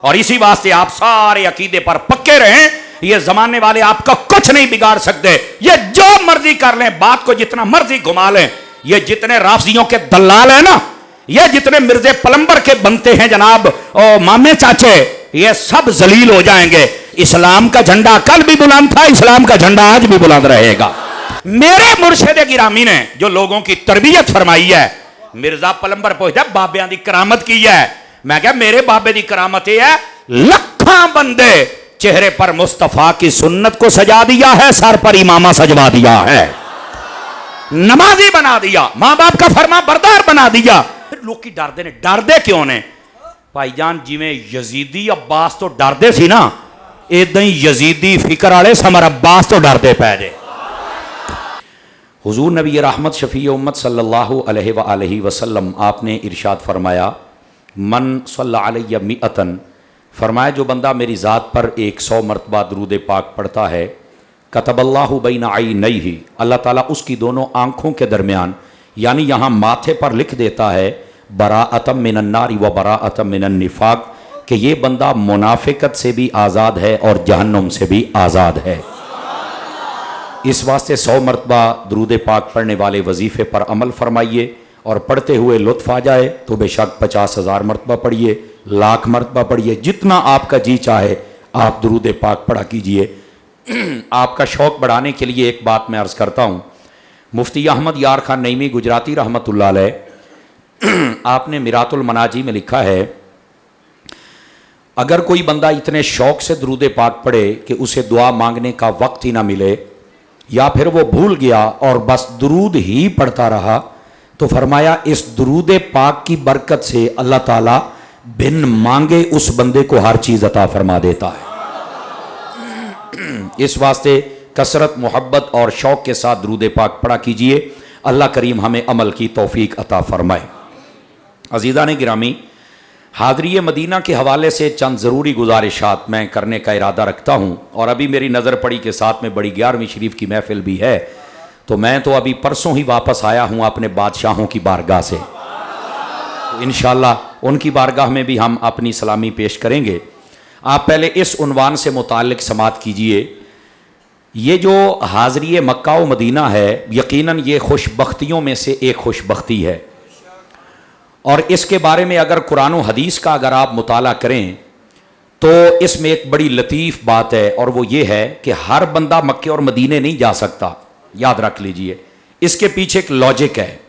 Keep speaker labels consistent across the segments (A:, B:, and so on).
A: और इसी वास्ते आप सारे अकीदे पर पक्के रहें। ये जमाने वाले आपका कुछ नहीं बिगाड़ सकते। ये जो मर्जी कर लें, बात को जितना मर्जी घुमा लें। ये जितने राफजियों के दलाल हैं ना, ये जितने मिर्जे पलंबर के बनते हैं जनाब और मामे चाचे, ये सब जलील हो जाएंगे। इस्लाम का झंडा कल भी बुलंद था, इस्लाम का झंडा आज भी बुलंद रहेगा। मेरे मुर्शिद गिरामी ने जो लोगों की तरबियत फरमाई है, मिर्जा पलंबर पूछता बाबियां दी करामत की है। मैं क्या मेरे बाबे दी करामत है, लखा बंदे चेहरे पर मुस्तफा की सुन्नत को सजा दिया है, सर पर इमामा सजवा दिया है, नमाजी बना दिया, मां बाप का फरमा बरदार बना दिया। फिर लोग की डरदे ने, डरदे क्यों ने भाईजान? जिवें यजीदी अब्बास तो डरदे सी ना, इदां ही यजीदी फिक्र वाले समर अब्बास तो डरदे पै जे। हुजूर नबी रहमत शफी उम्मत सल्लल्लाहु अलैहि वसल्लम आपने इरशाद फरमाया, मन सल्ला अलैहि मिअतन, फरमाया जो बंदा मेरी ज़ात पर 100 मरतबा दरूद पाक पढ़ता है, कतबल्लाहु बैन ऐनैहि, अल्लाह ताला उसकी दोनों आँखों के दरमियान यानी यहाँ माथे पर लिख देता है, बराअतम मिनन नारी व बराअतम मिनन निफाक, कि ये बंदा मुनाफिकत से भी आज़ाद है और जहन्नुम से भी आज़ाद है। इस वास्ते 100 मरतबा दरूद पाक पढ़ने वाले वजीफ़े पर अमल फरमाइए और पढ़ते हुए लुत्फ आ जाए तो बेशक 50,000 मरतबा पढ़िए, लाख मरतबा पढ़िए, जितना आपका जी चाहे आप दरूद पाक पढ़ा कीजिए। आपका शौक़ बढ़ाने के लिए एक बात मैं अर्ज़ करता हूँ। मुफ्ती अहमद यार खान नईमी गुजराती रहमतुल्लाह अलैह आपने मिरातुल मनाजी में लिखा है, अगर कोई बंदा इतने शौक़ से दरूद पाक पढ़े कि उसे दुआ मांगने का वक्त ही ना मिले, या फिर वो भूल गया और बस दरूद ही पढ़ता रहा, तो फरमाया इस दरूद पाक की बरकत से अल्लाह ताला बिन मांगे उस बंदे को हर चीज़ अता फरमा देता है। इस वास्ते कसरत, मोहब्बत और शौक़ के साथ दरूद पाक पढ़ा कीजिए। अल्लाह करीम हमें अमल की तौफीक अता फरमाए। अज़ीज़ान गिरामी, हाज़री मदीना के हवाले से चंद ज़रूरी गुजारिशात मैं करने का इरादा रखता हूँ। और अभी मेरी नज़र पड़ी के साथ में बड़ी 11वीं शरीफ की महफ़िल भी है, तो मैं तो अभी परसों ही वापस आया हूँ अपने बादशाहों की बारगाह से, तो इंशाअल्लाह उनकी बारगाह में भी हम अपनी सलामी पेश करेंगे। आप पहले इस उन्वान से मुताल्लिक़ समात कीजिए। ये जो हाज़री मक्का व मदीना है, यकीनन ये खुशबख्तियों में से एक खुशबख्ती है। और इसके बारे में अगर कुरान व हदीस का अगर आप मुताला करें तो इसमें एक बड़ी लतीफ़ बात है, और वो ये है कि हर बंदा मक्के और मदीने नहीं जा सकता। याद रख लीजिए, इसके पीछे एक लॉजिक है,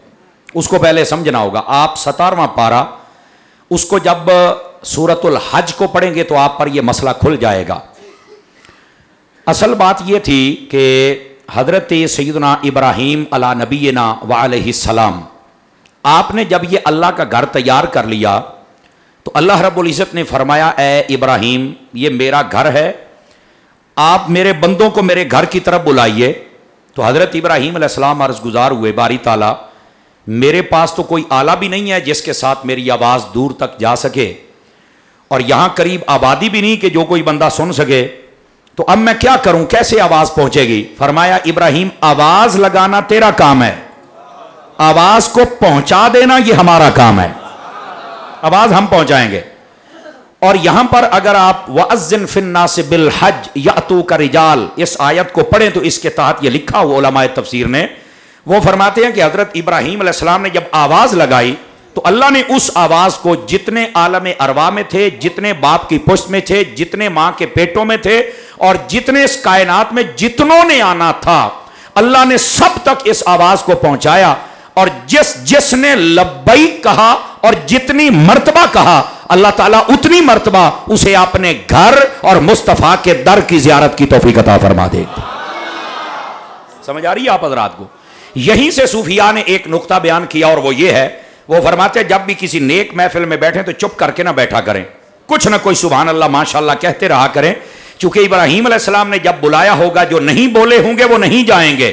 A: उसको पहले समझना होगा। आप 17वां पारा उसको जब सूरतुल हज को पढ़ेंगे तो आप पर यह मसला खुल जाएगा। असल बात यह थी कि हज़रत सैयदना इब्राहीम अला नबीना व अलैहिस्सलाम, आपने जब ये अल्लाह का घर तैयार कर लिया तो अल्लाह रब्बुल इज़्ज़त ने फरमाया, ए इब्राहीम ये मेरा घर है, आप मेरे बंदों को मेरे घर की तरफ बुलाइए। तो हज़रत इब्राहीम अलैहिस्सलाम अर्ज़ गुज़ार हुए, बारी ताला मेरे पास तो कोई आला भी नहीं है जिसके साथ मेरी आवाज़ दूर तक जा सके, और यहाँ करीब आबादी भी नहीं कि जो कोई बंदा सुन सके, तो अब मैं क्या करूँ, कैसे आवाज़ पहुँचेगी? फरमाया, इब्राहीम आवाज़ लगाना तेरा काम है, आवाज़ को पहुँचा देना ये हमारा काम है, आवाज़ हम पहुँचाएंगे। और यहां पर अगर आप वअज़्ज़िन फिन्नास बिल हज यातूका रिजाल इस आयत को पढ़ें तो इसके तहत यह लिखा हुआ उलमाए तफसीर ने, वो फरमाते हैं कि हज़रत इब्राहीम अलैहिस्सलाम ने जब आवाज़ लगाई तो अल्लाह ने उस आवाज़ को जितने आलम अरवा में थे, जितने बाप की पुश्त में थे, जितने माँ के पेटों में थे, और जितने इस कायनात में जितनों ने आना था, अल्लाह ने सब तक इस आवाज़ को पहुँचाया। और जिसने लब्बैक कहा और जितनी मर्तबा कहा, अल्लाह ताला उतनी मर्तबा उसे अपने घर और मुस्तफ़ा के दर की ज़ियारत की तौफीक अता फरमा दे। समझ आ रही है आप हज़रात को? यहीं से सूफिया ने एक नुक्ता बयान किया, और वो ये है, वो फरमाते हैं जब भी किसी नेक महफिल में बैठे तो चुप करके ना बैठा करें, कुछ ना कोई सुभान अल्लाह माशाअल्लाह कहते रहा करें, क्योंकि इब्राहीम अलैहिस्सलाम ने जब बुलाया होगा, जो नहीं बोले होंगे वो नहीं जाएंगे।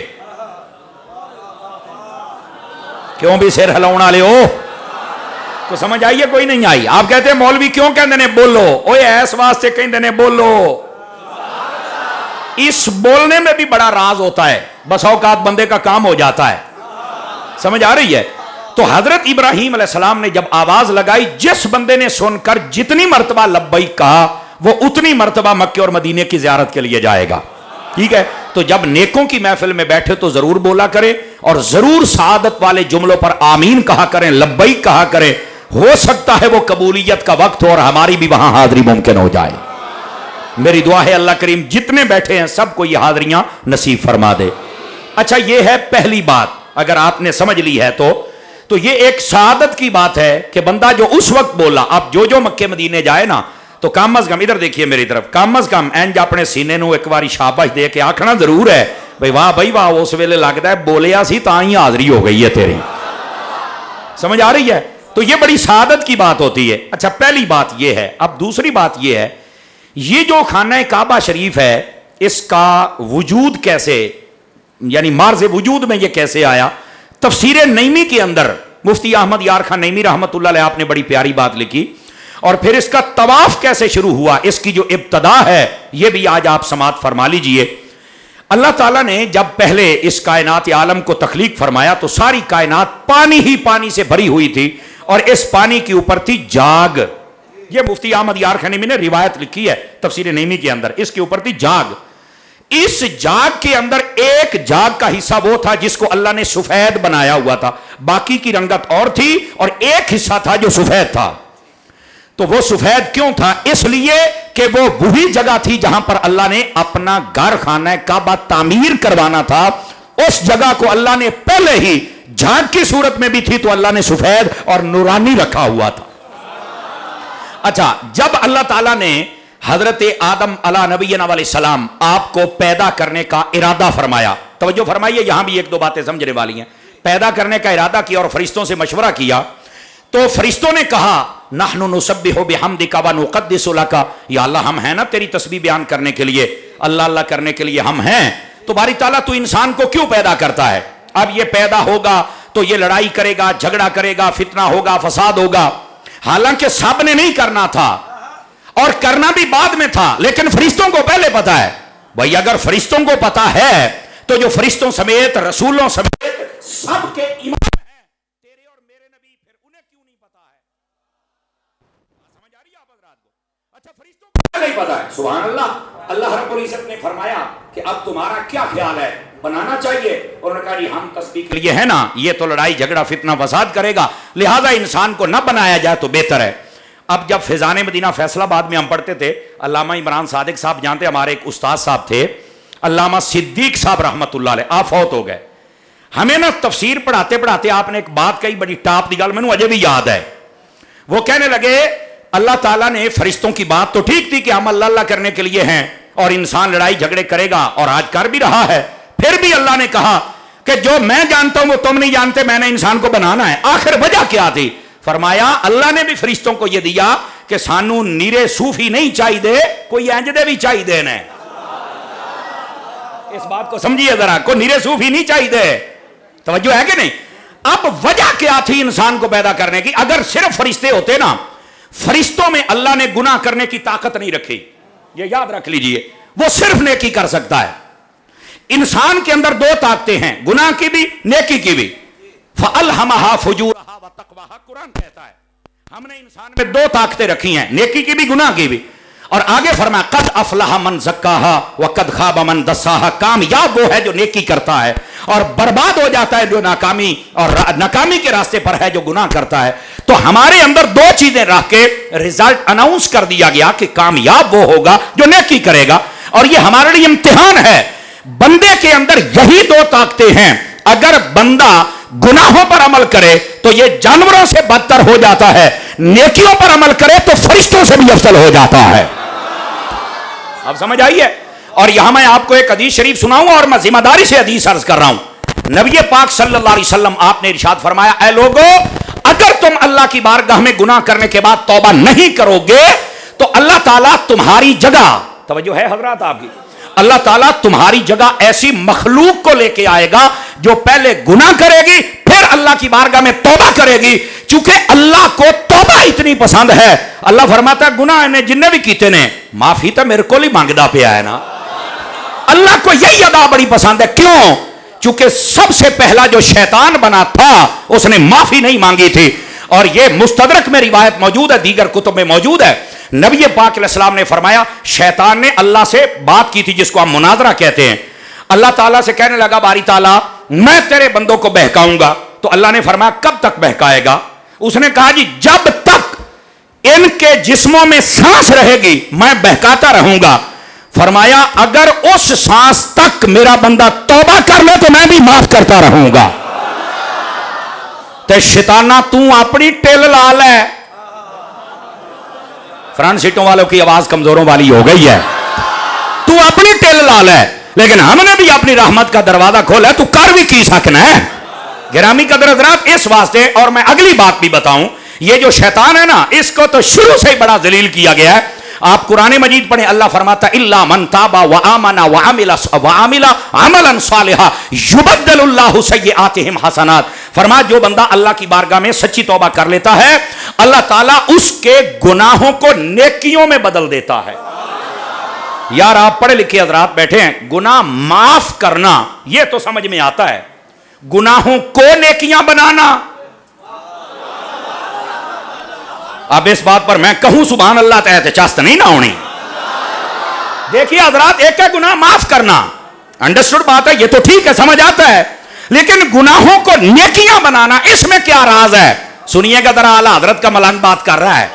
A: क्यों भी सिर हिलाने वाले हो? तो समझ आइए, कोई नहीं आई। आप कहते हैं मौलवी क्यों कहते ने बोलो, ओए ऐस वास्ते कहते ने बोलो। इस बोलने में भी बड़ा राज होता है, बस औकात बंदे का काम हो जाता है। समझ आ रही है? तो हजरत इब्राहीम अलैहिस्सलाम ने जब आवाज लगाई, जिस बंदे ने सुनकर जितनी मर्तबा लब्बैक कहा वो उतनी मर्तबा मक्के और मदीने की ज़ियारत के लिए जाएगा। ठीक है, तो जब नेकों की महफिल में बैठे तो जरूर बोला करें और जरूर सआदत वाले जुमलों पर आमीन कहा करें, लब्बैक कहा करें। हो सकता है वो कबूलियत का वक्त हो और हमारी भी वहां हाजिरी मुमकिन हो जाए। मेरी दुआ है अल्लाह करीम जितने बैठे हैं सबको ये हाजिरियां नसीब फरमा दे। अच्छा, ये है पहली बात, अगर आपने समझ ली है तो ये एक सआदत की बात है कि बंदा जो उस वक्त बोला, आप जो मक्के मदीने जाए ना तो कम अज कम, इधर देखिए मेरी तरफ, कम अज कम इंज अपने सीने नूं एक बारी शाबाश दे के आखना जरूर है भाई वाह भाई वाह, उस वेले लगता है बोलिया सी तां ही हाजरी हो गई है तेरी। समझ आ रही है? तो ये बड़ी सआदत की बात होती है। अच्छा, पहली बात ये है। अब दूसरी बात ये है, ये जो खाना काबा शरीफ है इसका वजूद कैसे, यानी मार्ज़ वजूद में ये कैसे आया? तफसीर नईमी के अंदर मुफ्ती अहमद यार खान नईमी रहमतुल्लाह अलैह आपने बड़ी प्यारी बात लिखी। और फिर इसका तवाफ कैसे शुरू हुआ, इसकी जो इब्तदा है ये भी आज आप समात फरमा लीजिए। अल्लाह ताला ने जब पहले इस कायनात आलम को तख्लीक फरमाया तो सारी कायनात पानी ही पानी से भरी हुई थी और इस पानी के ऊपर थी जाग। ये मुफ्ती अहमद यार खान नईमी ने रिवायत लिखी है तफसीर नईमी के अंदर, इसके ऊपर थी जाग। इस जाग के अंदर एक जाग का हिस्सा वो था जिसको अल्लाह ने सफेद बनाया हुआ था, बाकी की रंगत और थी और एक हिस्सा था जो सफेद था। तो वो सफेद क्यों था? इसलिए कि वो वही जगह थी जहां पर अल्लाह ने अपना घर खाना काबा तामीर करवाना था। उस जगह को अल्लाह ने पहले ही जाग की सूरत में भी थी तो अल्लाह ने सफेद और नूरानी रखा हुआ था। अच्छा, जब अल्लाह ताला ने हजरत आदम अला नबीना अलैहिस्सलाम आपको पैदा करने का इरादा फरमाया, तवज्जो फरमाइए, यहां भी एक दो बातें समझने वाली हैं। पैदा करने का इरादा किया और फरिश्तों से मशवरा किया तो फरिश्तों ने कहा नहनु नुसब्बिहु बिहम्दिका व नुक़द्दिसु लका, या अल्लाह हम हैं ना तेरी तस्बीह बयान करने के लिए, अल्लाह अल्लाह करने के लिए हम हैं। तो बारी ताला तू इंसान को क्यों पैदा करता है? अब ये पैदा होगा तो ये लड़ाई करेगा, झगड़ा करेगा, फितना होगा, फसाद होगा। हालांकि सब ने नहीं करना था और करना भी बाद में था, लेकिन फरिश्तों को पहले पता है। भाई अगर फरिश्तों को पता है तो जो फरिश्तों समेत, रसूलों समेत सबके इमाम हैं तेरे और मेरे नबी, फिर उन्हें क्यों नहीं पता है? समझ आ रही है आप हज़रात को? अच्छा, फरिश्तों को पहले ही पता है। सुभान अल्लाह। अल्लाह रब्बुल इज्जत ने फरमाया कि अब तुम्हारा क्या ख्याल है, बनाना चाहिए? और उन्होंने कहा हम तस्बीह के लिए है ना, ये तो लड़ाई झगड़ा फितना फसाद करेगा, लिहाजा इंसान को न बनाया जाए तो बेहतर है। अब जब फैज़ान मदीना फैसलाबाद में हम पढ़ते थे, अल्लामा इमरान सादिक साहब जानते, हमारे एक उस्ताद साहब थे अल्लामा सिद्दीक साहब रहमतुल्लाह अलैह, आप फौत हो गए। हमें ना तफसीर पढ़ाते पढ़ाते आपने एक बात कही, बड़ी टाप दी गल, मैनू अजे भी याद है। वो कहने लगे अल्लाह ताला ने फरिश्तों की बात तो ठीक थी कि हम अल्लाह अल्लाह करने के लिए हैं और इंसान लड़ाई झगड़े करेगा और आज कर भी रहा है, फिर भी अल्लाह ने कहा कि जो मैं जानता हूं वो तुम नहीं जानते, मैंने इंसान को बनाना है। आखिर वजह क्या थी? फरमाया अल्लाह ने भी फरिश्तों को यह दिया कि सानू नीरे सूफी नहीं चाहिए, कोई इंजदे भी चाहिए ने। इस बात को समझिए जरा, को नीरे सूफी नहीं चाहिए। तवज्जो है कि नहीं? अब वजह क्या थी इंसान को पैदा करने की? अगर सिर्फ फरिश्ते होते ना, फरिश्तों में अल्लाह ने गुनाह करने की ताकत नहीं रखी, ये याद रख लीजिए। वो सिर्फ नेकी कर सकता है। इंसान के अंदर दो ताकतें हैं, गुनाह की भी नेकी की भी। फअल्हमहा फुजूरहा व तक़वाहा, कुरान कहता है हमने इंसान में दो ताकतें रखी हैं, नेकी की भी गुनाह की भी। और आगे फरमाया कद अफलह मन ज़क्काहा व कद खाब मन दस्साहा, कामयाब वो है जो नेकी करता है और बर्बाद हो जाता है जो नाकामी और नाकामी के रास्ते पर है जो गुनाह करता है। तो हमारे अंदर दो चीजें रख के रिजल्ट अनाउंस कर दिया गया कि कामयाब वो होगा जो नेकी करेगा। और ये हमारे लिए इम्तिहान है। बंदे के अंदर यही दो ताकतें हैं। अगर बंदा गुनाहों पर अमल करे तो ये जानवरों से बदतर हो जाता है, नेकियों पर अमल करे तो फरिश्तों से भी अफजल हो जाता है। अब समझ आई है? और यहां मैं आपको एक हदीस शरीफ सुनाऊंगा और मैं जिम्मेदारी से हदीस अर्ज कर रहा हूं। नबी पाक सल्लल्लाहु अलैहि वसल्लम आपने इरशाद फरमाया, ऐ लोगों, अगर तुम अल्लाह की बारगाह में गुनाह करने के बाद तौबा नहीं करोगे तो अल्लाह ताला तुम्हारी जगह, तवज्जो है हजरात आपकी, अल्लाह ताला तुम्हारी जगह ऐसी मखलूक को लेके आएगा जो पहले गुनाह करेगी फिर अल्लाह की बारगाह में तौबा करेगी। चूंकि अल्लाह को तौबा इतनी पसंद है, अल्लाह फरमाता है गुनाह ने जिन्ने भी कीते ने माफी तो मेरे को ही मांगदा पिया है ना। अल्लाह को यही अदा बड़ी पसंद है। क्यों? चूंकि सबसे पहला जो शैतान बना था उसने माफी नहीं मांगी थी, और यह मुस्तदरक में रिवायत मौजूद है, दीगर कुतुब में मौजूद है। नबी पाक अलैहिस्सलाम ने फरमाया, शैतान ने अल्लाह से बात की थी जिसको हम मुनाजरा कहते हैं। अल्लाह ताला से कहने लगा, बारी ताला मैं तेरे बंदों को बहकाऊंगा। तो अल्लाह ने फरमाया, कब तक बहकाएगा? उसने कहा जी जब तक इनके जिस्मों में सांस रहेगी मैं बहकाता रहूंगा। फरमाया अगर उस सांस तक मेरा बंदा तौबा कर ले तो मैं भी माफ करता रहूंगा। ते शैताना तू अपनी टिल ला ले। फ्रंट सीटों वालों की आवाज कमजोरों वाली हो गई है। तू अपनी टिल ला ले, लेकिन हमने भी अपनी रहमत का दरवाजा खोला, तू कर भी की सकना है। गिरामी कदर हज़रात, इस वास्ते, और मैं अगली बात भी बताऊं, ये जो शैतान है ना, इसको तो शुरू से ही बड़ा जलील किया गया है। आप कुरान मजीद पढ़े, अल्लाह फरमाता इल्ला मन ताबा व आमना व आमिला अमलन सालिहा युबद्दिलुल्लाहु सय्यिआतिहिम हसनात। फरमा जो बंदा अल्लाह की बारगाह में सच्ची तौबा कर लेता है, अल्लाह ताला उसके गुनाहों को नेकियों में बदल देता है। यार आप पढ़े लिखे हजरात बैठे हैं, गुनाह माफ करना यह तो समझ में आता है, गुनाहों को नेकियां बनाना। अब इस बात पर मैं कहूं सुभान अल्लाह, तो एहतचास्त नहीं ना होनी। देखिए हजरात, एक है गुनाह माफ करना, अंडरस्टूड बात है, ये तो ठीक है, समझ आता है, लेकिन गुनाहों को नेकियां बनाना, इसमें क्या राज है? सुनिएगा जरा, आला हजरत का मलंग बात कर रहा है।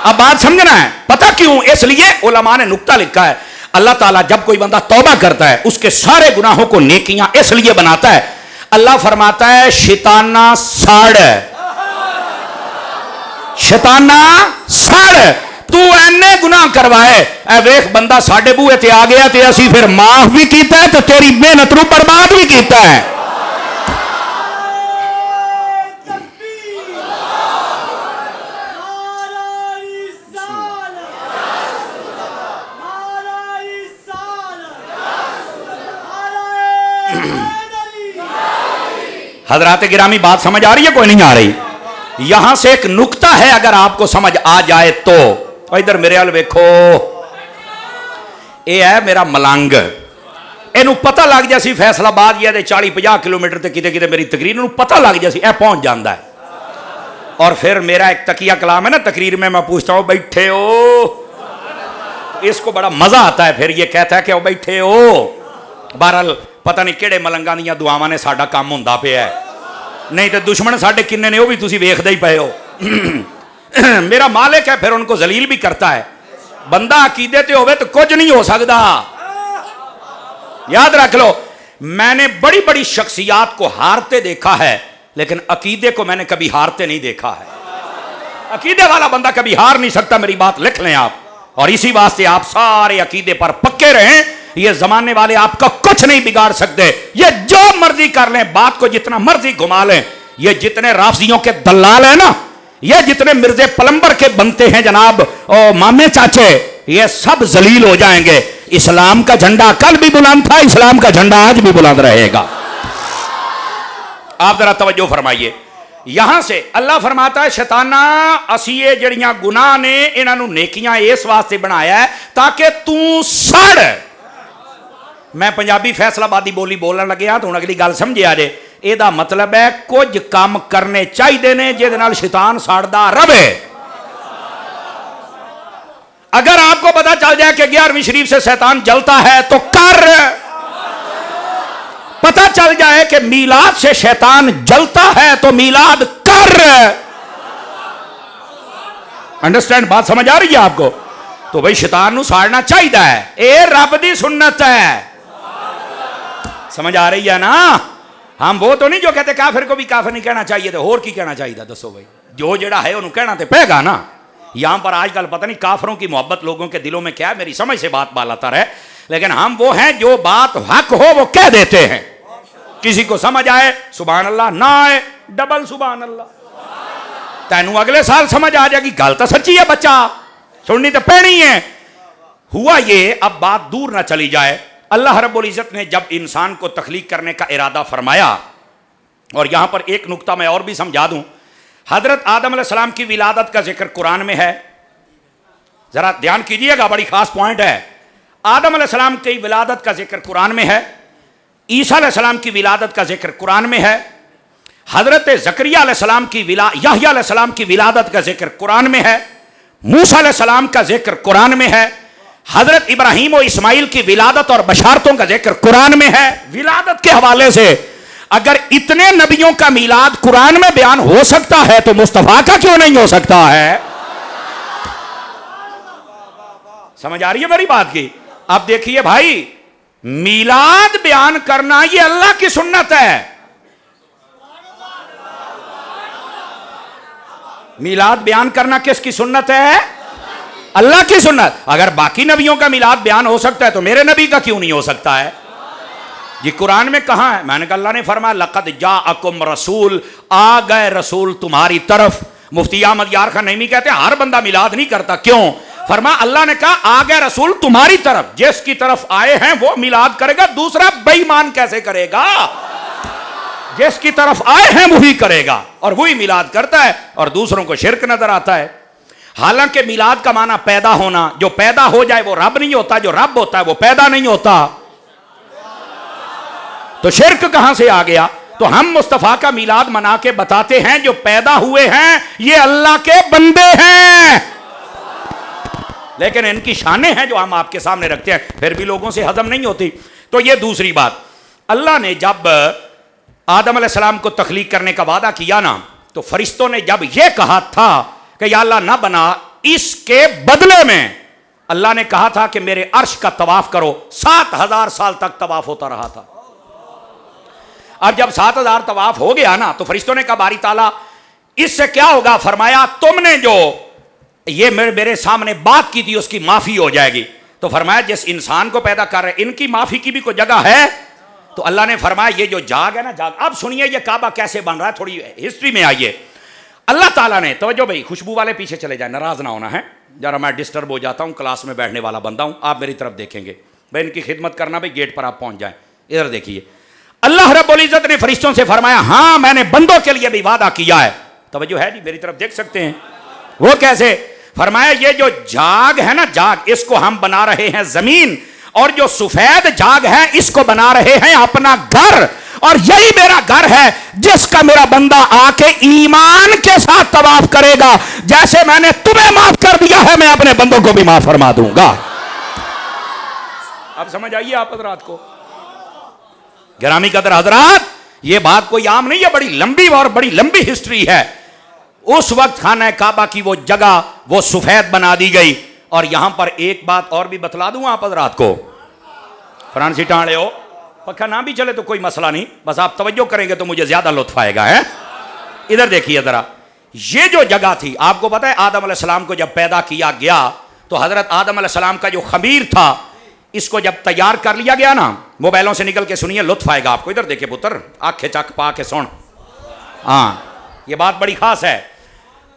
A: अब बात समझना है, पता क्यों? इसलिए उलमा ने नुक्ता लिखा है, अल्लाह ताला जब कोई बंदा तौबा करता है उसके सारे गुनाहों को नेकियां इसलिए बनाता है। अल्लाह फरमाता है शैताना साड़, शैताना साड़, तू एने गुनाह करवाए, ए वेख बंदा साडे बूहे ते आ गया ते असी फिर माफ भी कीता है ते तेरी मेहनत नूं बर्बाद भी कीता है। हजरात गिरामी, बात समझ आ रही है कोई नहीं आ रही? यहां से एक नुक्ता है, अगर आपको समझ आ जाए तो इधर मेरे हाल वेखो, ये है मेरा मलंग, इनू पता लग जासी फैसलाबाद या 40-50 किलोमीटर ते किते किते मेरी तकरीर नू पता लग जासी, ए पहुंच जाता है। और फिर मेरा एक तकिया कलाम है ना तकरीर में, मैं पूछता हूं बैठे हो, इसको बड़ा मजा आता है, फिर ये कहता है कि वो बैठे हो। बहरहाल पता नहीं किहड़े मलंगां दीयां दुआवां ने साडा काम हुंदा पिया है, नहीं तो दुश्मन साडे किन्ने ने वो भी तुसीं वेखदे ही पए हो। मेरा मालिक है, फिर उनको जलील भी करता है। बंदा अकीदे ते होवे तो कुछ नहीं हो सकता। याद रख लो, मैंने बड़ी बड़ी शख्सियात को हारते देखा है, लेकिन अकीदे को मैंने कभी हारते नहीं देखा है। अकीदे वाला बंदा कभी हार नहीं सकता, मेरी बात लिख लें आप। और इसी वास्ते आप सारे अकीदे पर पक्के रहें, ये जमाने वाले आपका कुछ नहीं बिगाड़ सकते। ये जो मर्जी कर लें, बात को जितना मर्जी घुमा लें, ये जितने राफजियों के दलाल हैं ना, ये जितने मिर्जे पलंबर के बनते हैं जनाब, और मामे चाचे, ये सब जलील हो जाएंगे। इस्लाम का झंडा कल भी बुलंद था, इस्लाम का झंडा आज भी बुलंद रहेगा। आप जरा तवज्जो फरमाइए, यहां से अल्लाह फरमाता है शैताना असी ये जड़ियां गुनाह ने इन्हों नेकियां इस वास्ते बनाया है ताकि तू सड़। मैं पंजाबी फैसलाबादी बोली बोलने लगे तो अगली गल समझे आ जे, एदा मतलब है कुछ काम करने चाहिए ने जिहदे नाल शैतान सड़दा रवे। अगर आपको पता चल जाए कि 11वीं शरीफ से शैतान जलता है तो कर, पता चल जाए कि मीलाद से शैतान जलता है तो मीलाद कर। अंडरस्टैंड? बात समझ आ रही है आपको? तो भाई शैतान नू साड़ना चाहिए है, ये रब दी सुन्नत है। समझ आ रही है ना? हम वो तो नहीं जो कहते काफिर को भी काफिर नहीं कहना चाहिए, तो होर की कहना चाहिए? दसो भाई, जो जड़ा है उन्होंने कहना तो पेगा ना। यहां पर आजकल पता नहीं काफिरों की मोहब्बत लोगों के दिलों में क्या है, मेरी समझ से बात बालातर है, लेकिन हम वो हैं जो बात हक हो वो कह देते हैं। किसी को समझ आए सुभान अल्लाह, ना आए डबल सुभान अल्लाह। तेनू अगले साल समझ आ जाएगी, गल तो सच्ची है, बच्चा सुननी तो पैनी है। हुआ ये, अब बात दूर ना चली जाए, अल्लाह रब्बुल इज़्ज़त ने जब इंसान को तख्लीक करने का इरादा फरमाया, और यहां पर एक नुक्ता मैं और भी समझा दूं, हजरत आदम अलैहिस्सलाम की विलादत का जिक्र कुरान में है, जरा ध्यान कीजिएगा, बड़ी खास पॉइंट है। आदम अलैहिस्सलाम की विलादत का जिक्र कुरान में है, ईसा अलैहिस्सलाम की विलादत का जिक्र कुरान में है, हजरत ज़करिया अलैहिस्सलाम की याह्या अलैहिस्सलाम की विलादत का जिक्र कुरान में है, मूसा अलैहिस्सलाम का जिक्र कुरान में है, हजरत इब्राहीम और इस्माइल की विलादत और बशारतों का जिक्र कुरान में है। विलादत के हवाले से अगर इतने नबियों का मिलाद कुरान में बयान हो सकता है तो मुस्तफा का क्यों नहीं हो सकता है? समझ आ रही है मेरी बात की? अब देखिए भाई, मिलाद बयान करना ये अल्लाह की सुन्नत है। मिलाद बयान करना किसकी सुन्नत है? अल्लाह की सुन्नत। अगर बाकी नबियों का मिलाद बयान हो सकता है तो मेरे नबी का क्यों नहीं हो सकता है? ये कुरान में कहां है? मैंने कहा अल्लाह ने फरमाया लक़द जाअकुम रसूल, आ गए रसूल तुम्हारी तरफ। मुफ्ती अहमद यार खान नईमी कहते हैं हर बंदा मिलाद नहीं करता। क्यों? फरमा अल्लाह ने कहा आ गए रसूल तुम्हारी तरफ, जिसकी तरफ आए हैं वो मिलाद करेगा, दूसरा बेईमान कैसे करेगा? जिसकी तरफ आए हैं वही करेगा और वही मिलाद करता है और दूसरों को शिरक नजर आता है। हालांकि मिलाद का माना पैदा होना, जो पैदा हो जाए वो रब नहीं होता, जो रब होता है वो पैदा नहीं होता। तो शिरक कहां से आ गया? तो हम मुस्तफा का मिलाद मना के बताते हैं जो पैदा हुए हैं ये अल्लाह के बंदे हैं, लेकिन इनकी शानें हैं जो हम आपके सामने रखते हैं, फिर भी लोगों से हजम नहीं होती। तो ये दूसरी बात, अल्लाह ने जब आदम अलैहिस्सलाम को तख्लीक करने का वादा किया ना, तो फरिश्तों ने जब यह कहा था कि या अल्लाह ना बना, इसके बदले में अल्लाह ने कहा था कि मेरे अर्श का तवाफ करो। 7000 साल तक तवाफ होता रहा था। अब जब 7000 तवाफ हो गया ना, तो फरिश्तों ने कहा बारी ताला इससे क्या होगा? फरमाया तुमने जो ये मेरे सामने बात की थी उसकी माफी हो जाएगी। तो फरमाया जिस इंसान को पैदा कर रहे इनकी माफी की भी कोई जगह है? तो अल्लाह ने फरमाया ये जो जाग है ना, जाग। अब सुनिए ये काबा कैसे बन रहा है, थोड़ी हिस्ट्री में आइए। अल्लाह ताला ने, तवज्जो भाई, खुशबू वाले पीछे चले जाए, नाराज ना होना है, जरा मैं डिस्टर्ब हो जाता हूं, क्लास में बैठने वाला बंदा हूं, आप मेरी तरफ देखेंगे भाई, इनकी खिदमत करना भाई, गेट पर आप पहुंच जाए। इधर देखिए, अल्लाह रब्बुल इज्जत ने फरिश्तों से फरमाया हां मैंने बंदों के लिए भी वादा किया है। तवज्जो है जी, मेरी तरफ देख सकते हैं। वो कैसे? फरमाया ये जो जाग है ना, जाग, इसको हम बना रहे हैं जमीन, और जो सफेद जाग है इसको बना रहे हैं अपना घर, और यही मेरा घर है जिसका मेरा बंदा आके ईमान के साथ तवाफ करेगा। जैसे मैंने तुम्हें माफ कर दिया है मैं अपने बंदों को भी माफ फरमा दूंगा। अब समझ आइए आप हजरात को। गिरामी कदर हजरात, ये बात कोई आम नहीं है, बड़ी लंबी और बड़ी लंबी हिस्ट्री है। उस वक्त खाना काबा की वो जगह वो सफेद बना दी गई। और यहां पर एक बात और भी बतला दूं आप हजरात को, फ्रांसी टाड़े हो, पक्का ना भी चले तो कोई मसला नहीं, बस आप तवज्जो करेंगे तो मुझे ज्यादा लुत्फ आएगा। है इधर देखिए जरा, ये जो जगह थी, आपको पता है आदम अलैहिस्सलाम को जब पैदा किया गया तो हजरत आदम अलैहिस्सलाम का जो खमीर था, इसको जब तैयार कर लिया गया ना, मोबाइलों से निकल के सुनिए, लुत्फ आएगा आपको। इधर देखिए पुत्र, आंखें चक पा के सुन, हाँ ये बात बड़ी खास है।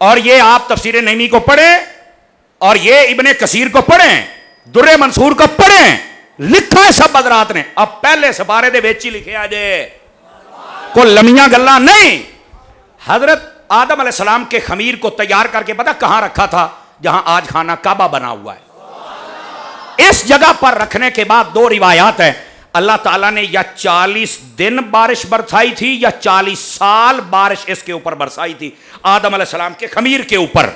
A: और ये आप तफसीर नईमी को पढ़ें और ये इब्ने कसीर को पढ़ें, दुर्रे मंसूर को पढ़ें, लिखा है सब हजरात ने। अब पहले सपारे दे बेची लिखे आजे को लमिया गल्ला नहीं। हजरत आदम अलैहिस्सलाम के खमीर को तैयार करके पता कहां रखा था? जहां आज खाना काबा बना हुआ है। इस जगह पर रखने के बाद दो रिवायात है, अल्लाह ताला ने या 40 दिन बारिश बरसाई थी या 40 साल बारिश इसके ऊपर बरसाई थी, आदम अलैहिस्सलाम के खमीर के ऊपर।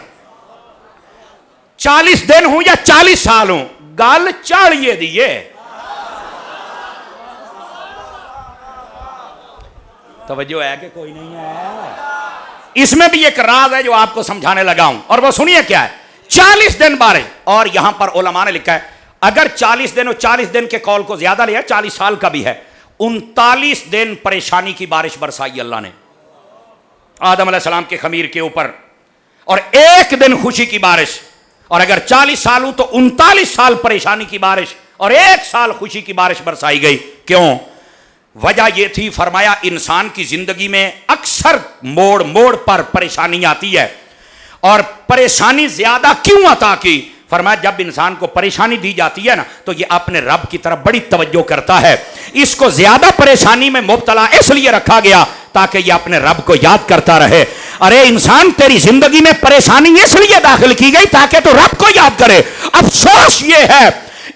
A: 40 दिन हो या 40 साल हो, गाल चाड़िए दिए। तवज्जो है कि कोई नहीं है? इसमें भी एक राज है जो आपको समझाने लगा हूं, और वो सुनिए क्या है। 40 दिन बारिश, और यहां पर उलमा ने लिखा है अगर 40 दिन और 40 दिन के कौल को ज्यादा लिया, 40 साल का भी है, 39 दिन परेशानी की बारिश बरसाई अल्लाह ने आदम अलैहिस्सलाम के खमीर के ऊपर, और 1 दिन खुशी की बारिश। और अगर 40 साल हो तो 39 साल परेशानी की बारिश और 1 साल खुशी की बारिश बरसाई गई। क्यों? वजह यह थी, फरमाया इंसान की जिंदगी में अक्सर मोड़ मोड़ पर परेशानी आती है, और परेशानी ज्यादा क्यों आता की? फरमाया जब इंसान को परेशानी दी जाती है ना, तो ये अपने रब की तरफ बड़ी तवज्जो करता है। इसको ज्यादा परेशानी में मुब्तला इसलिए रखा गया ताकि ये अपने रब को याद करता रहे। अरे इंसान, तेरी जिंदगी में परेशानी इसलिए दाखिल की गई ताकि तू रब को याद करे। अफसोस ये है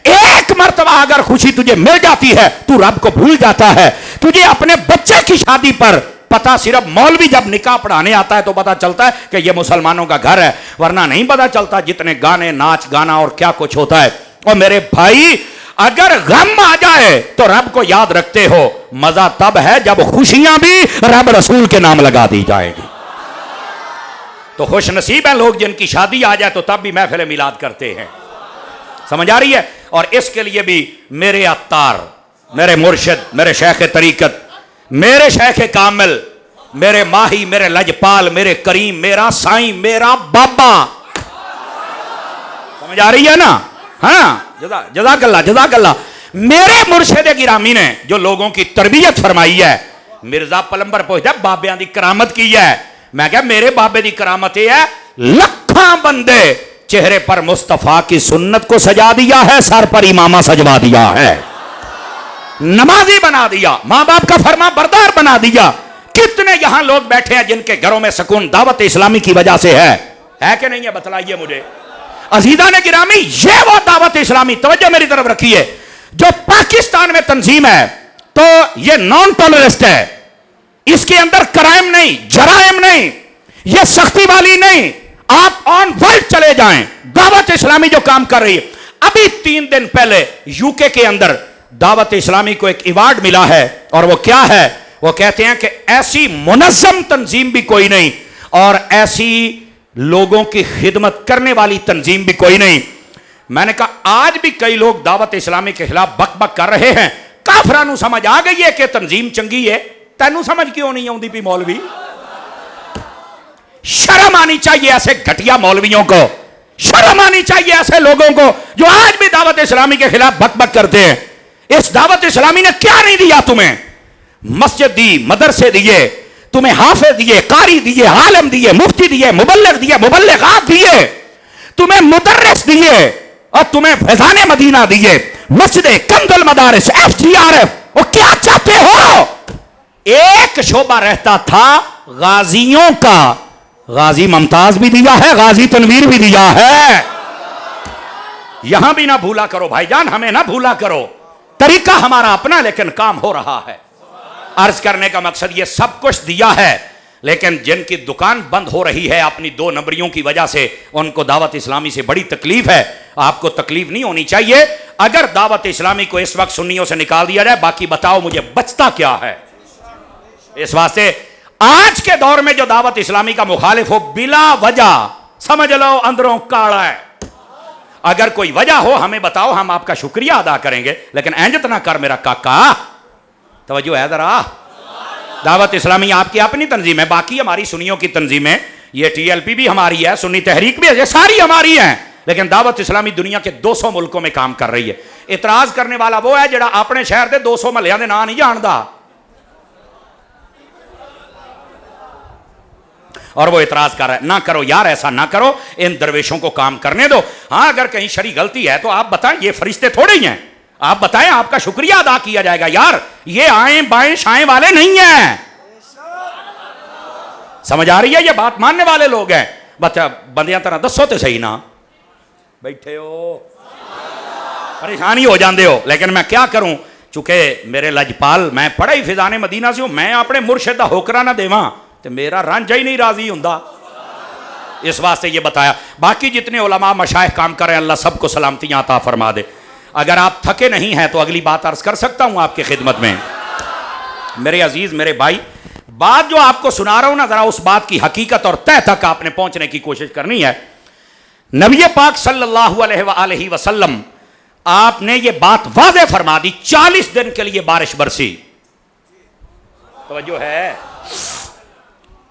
A: एक मर्तबा अगर खुशी तुझे मिल जाती है तू रब को भूल जाता है। तुझे अपने बच्चे की शादी पर पता सिर्फ मौलवी जब निकाह पढ़ाने आता है तो पता चलता है कि यह मुसलमानों का घर है, वरना नहीं पता चलता जितने गाने नाच गाना और क्या कुछ होता है। और मेरे भाई अगर गम आ जाए तो रब को याद रखते हो, मजा तब है जब खुशियां भी रब रसूल के नाम लगा दी जाएगी। तो खुश नसीब है लोग जिनकी शादी आ जाए तो तब भी महफिल मिलाद करते हैं। समझ आ रही है? और इसके लिए भी मेरे अत्तार, मेरे मुर्शिद, मेरे शेख तरीकत, मेरे शेख कामिल, मेरे माही, मेरे लजपाल, मेरे करीम, मेरा साईं, मेरा बाबा। समझ आ रही है ना? हाँ, जज़ाकल्लाह जज़ाकल्लाह। मेरे मुर्शिद गिरामी ने जो लोगों की तरबियत फरमाई है, मिर्जा पलंबर पूछता बाबियां दी करामत की है। मैं क्या मेरे बाबे दी करामत है लखा बंदे चेहरे पर मुस्तफा की सुन्नत को सजा दिया है, सर पर इमामा सजवा दिया है, नमाजी बना दिया, मां बाप का फरमा बरदार बना दिया। कितने यहां लोग बैठे हैं जिनके घरों में सुकून दावत इस्लामी की वजह से है कि नहीं है? बतलाइए मुझे। अजीजा ने गिरामी, ये वो दावत इस्लामी, तवज्जो मेरी तरफ रखिए, जो पाकिस्तान में तंजीम है तो ये नॉन टॉलरेंस है, इसके अंदर क्राइम नहीं, जराइम नहीं, ये सख्ती वाली नहीं। आप ऑन वर्ल्ड चले जाएं, दावत इस्लामी जो काम कर रही है। अभी 3 दिन पहले यूके के अंदर दावत इस्लामी को एक अवार्ड मिला है, और वो क्या है? वो कहते हैं कि ऐसी मुनज़्ज़म तंजीम भी कोई नहीं और ऐसी लोगों की खिदमत करने वाली तंजीम भी कोई नहीं। मैंने कहा आज भी कई लोग दावत इस्लामी के खिलाफ बक बक कर रहे हैं। काफिरां नूं समझ आ गई है कि तंजीम चंगी है, तैनू समझ क्यों नहीं आउंदी पई मौलवी? शर्म आनी चाहिए ऐसे घटिया मौलवियों को, शर्म आनी चाहिए ऐसे लोगों को जो आज भी दावत इस्लामी के खिलाफ बक बक करते हैं। इस दावत इस्लामी ने क्या नहीं दिया तुम्हें? मस्जिद दी, मदरसे दिए, तुम्हें हाफिज दिए, कारी दिए, आलम दिए, मुफ्ती दिए, मुबल्लिग दिए, मुबल्लिगात दिए, तुम्हें मुदर्रिस दिए और तुम्हें फैजाने मदीना दिए, मस्जिद कंदुल मदारिस, FGRF। वो क्या चाहते हो? एक शोबा रहता था गाजियों का, गाजी मुमताज भी दिया है, गाजी तनवीर भी दिया है। यहां भी ना भूला करो भाईजान, हमें ना भूला करो। तरीका हमारा अपना, लेकिन काम हो रहा है। अर्ज करने का मकसद ये सब कुछ दिया है, लेकिन जिनकी दुकान बंद हो रही है अपनी 2 नंबरियों की वजह से, उनको दावत इस्लामी से बड़ी तकलीफ है। आपको तकलीफ नहीं होनी चाहिए। अगर दावत इस्लामी को इस वक्त सुन्नियों से निकाल दिया जाए, बाकी बताओ मुझे बचता क्या है? इस वास्ते आज के दौर में जो दावत इस्लामी का मुखालिफ हो, बिला वजह समझ लो अंदरों काला है। अगर कोई वजह हो हमें बताओ, हम आपका शुक्रिया अदा करेंगे, लेकिन एंजत ना कर मेरा काका। तवज्जो है जरा। दावत इस्लामी आपकी अपनी तंजीम है, बाकी हमारी सुन्नियों की तंजीम है। ये TLP भी हमारी है, सुन्नी तहरीक भी है, ये सारी हमारी है। लेकिन दावत इस्लामी दुनिया के 200 मुल्कों में काम कर रही है। इतराज करने वाला वो है जिहड़ा अपने शहर के 200 महलियां के नाम नहीं जानता, और वो इतराज कर रहा है। ना करो यार, ऐसा ना करो, इन दरवेशों को काम करने दो। हाँ, अगर कहीं शरी गलती है तो आप बताएं, ये फरिश्ते थोड़े ही हैं। आप बताएं, आपका शुक्रिया अदा किया जाएगा। यार ये आए बाएं शाएं वाले नहीं हैं। समझ आ रही है? ये बात मानने वाले लोग हैं। बच्चा बंदियां तरह दसो तो सही ना, बैठे हो परेशानी हो जाते हो। लेकिन मैं क्या करूं, चूंकि मेरे लजपाल, मैं पढ़ा ही फिजाने मदीना से हूं, मैं अपने मुर्शिद दा होकरा ना देवां तो मेरा रांझा ही नहीं राजी हुंदा। इस वास्ते ये बताया। बाकी जितने उलमा मशाइख काम कर रहे हैं, अल्लाह सबको सलामतियां अता फरमा दे। अगर आप थके नहीं हैं तो अगली बात अर्ज कर सकता हूं आपकी खिदमत में। मेरे अजीज, मेरे भाई, बात जो आपको सुना रहा हूं ना, जरा उस बात की हकीकत और तह तक आपने पहुंचने की कोशिश करनी है। नबी पाक सल्लल्लाहु अलैहि वसल्लम आपने ये बात वाज़ेह फरमा दी, 40 दिन के लिए बारिश बरसी। तवज्जो है,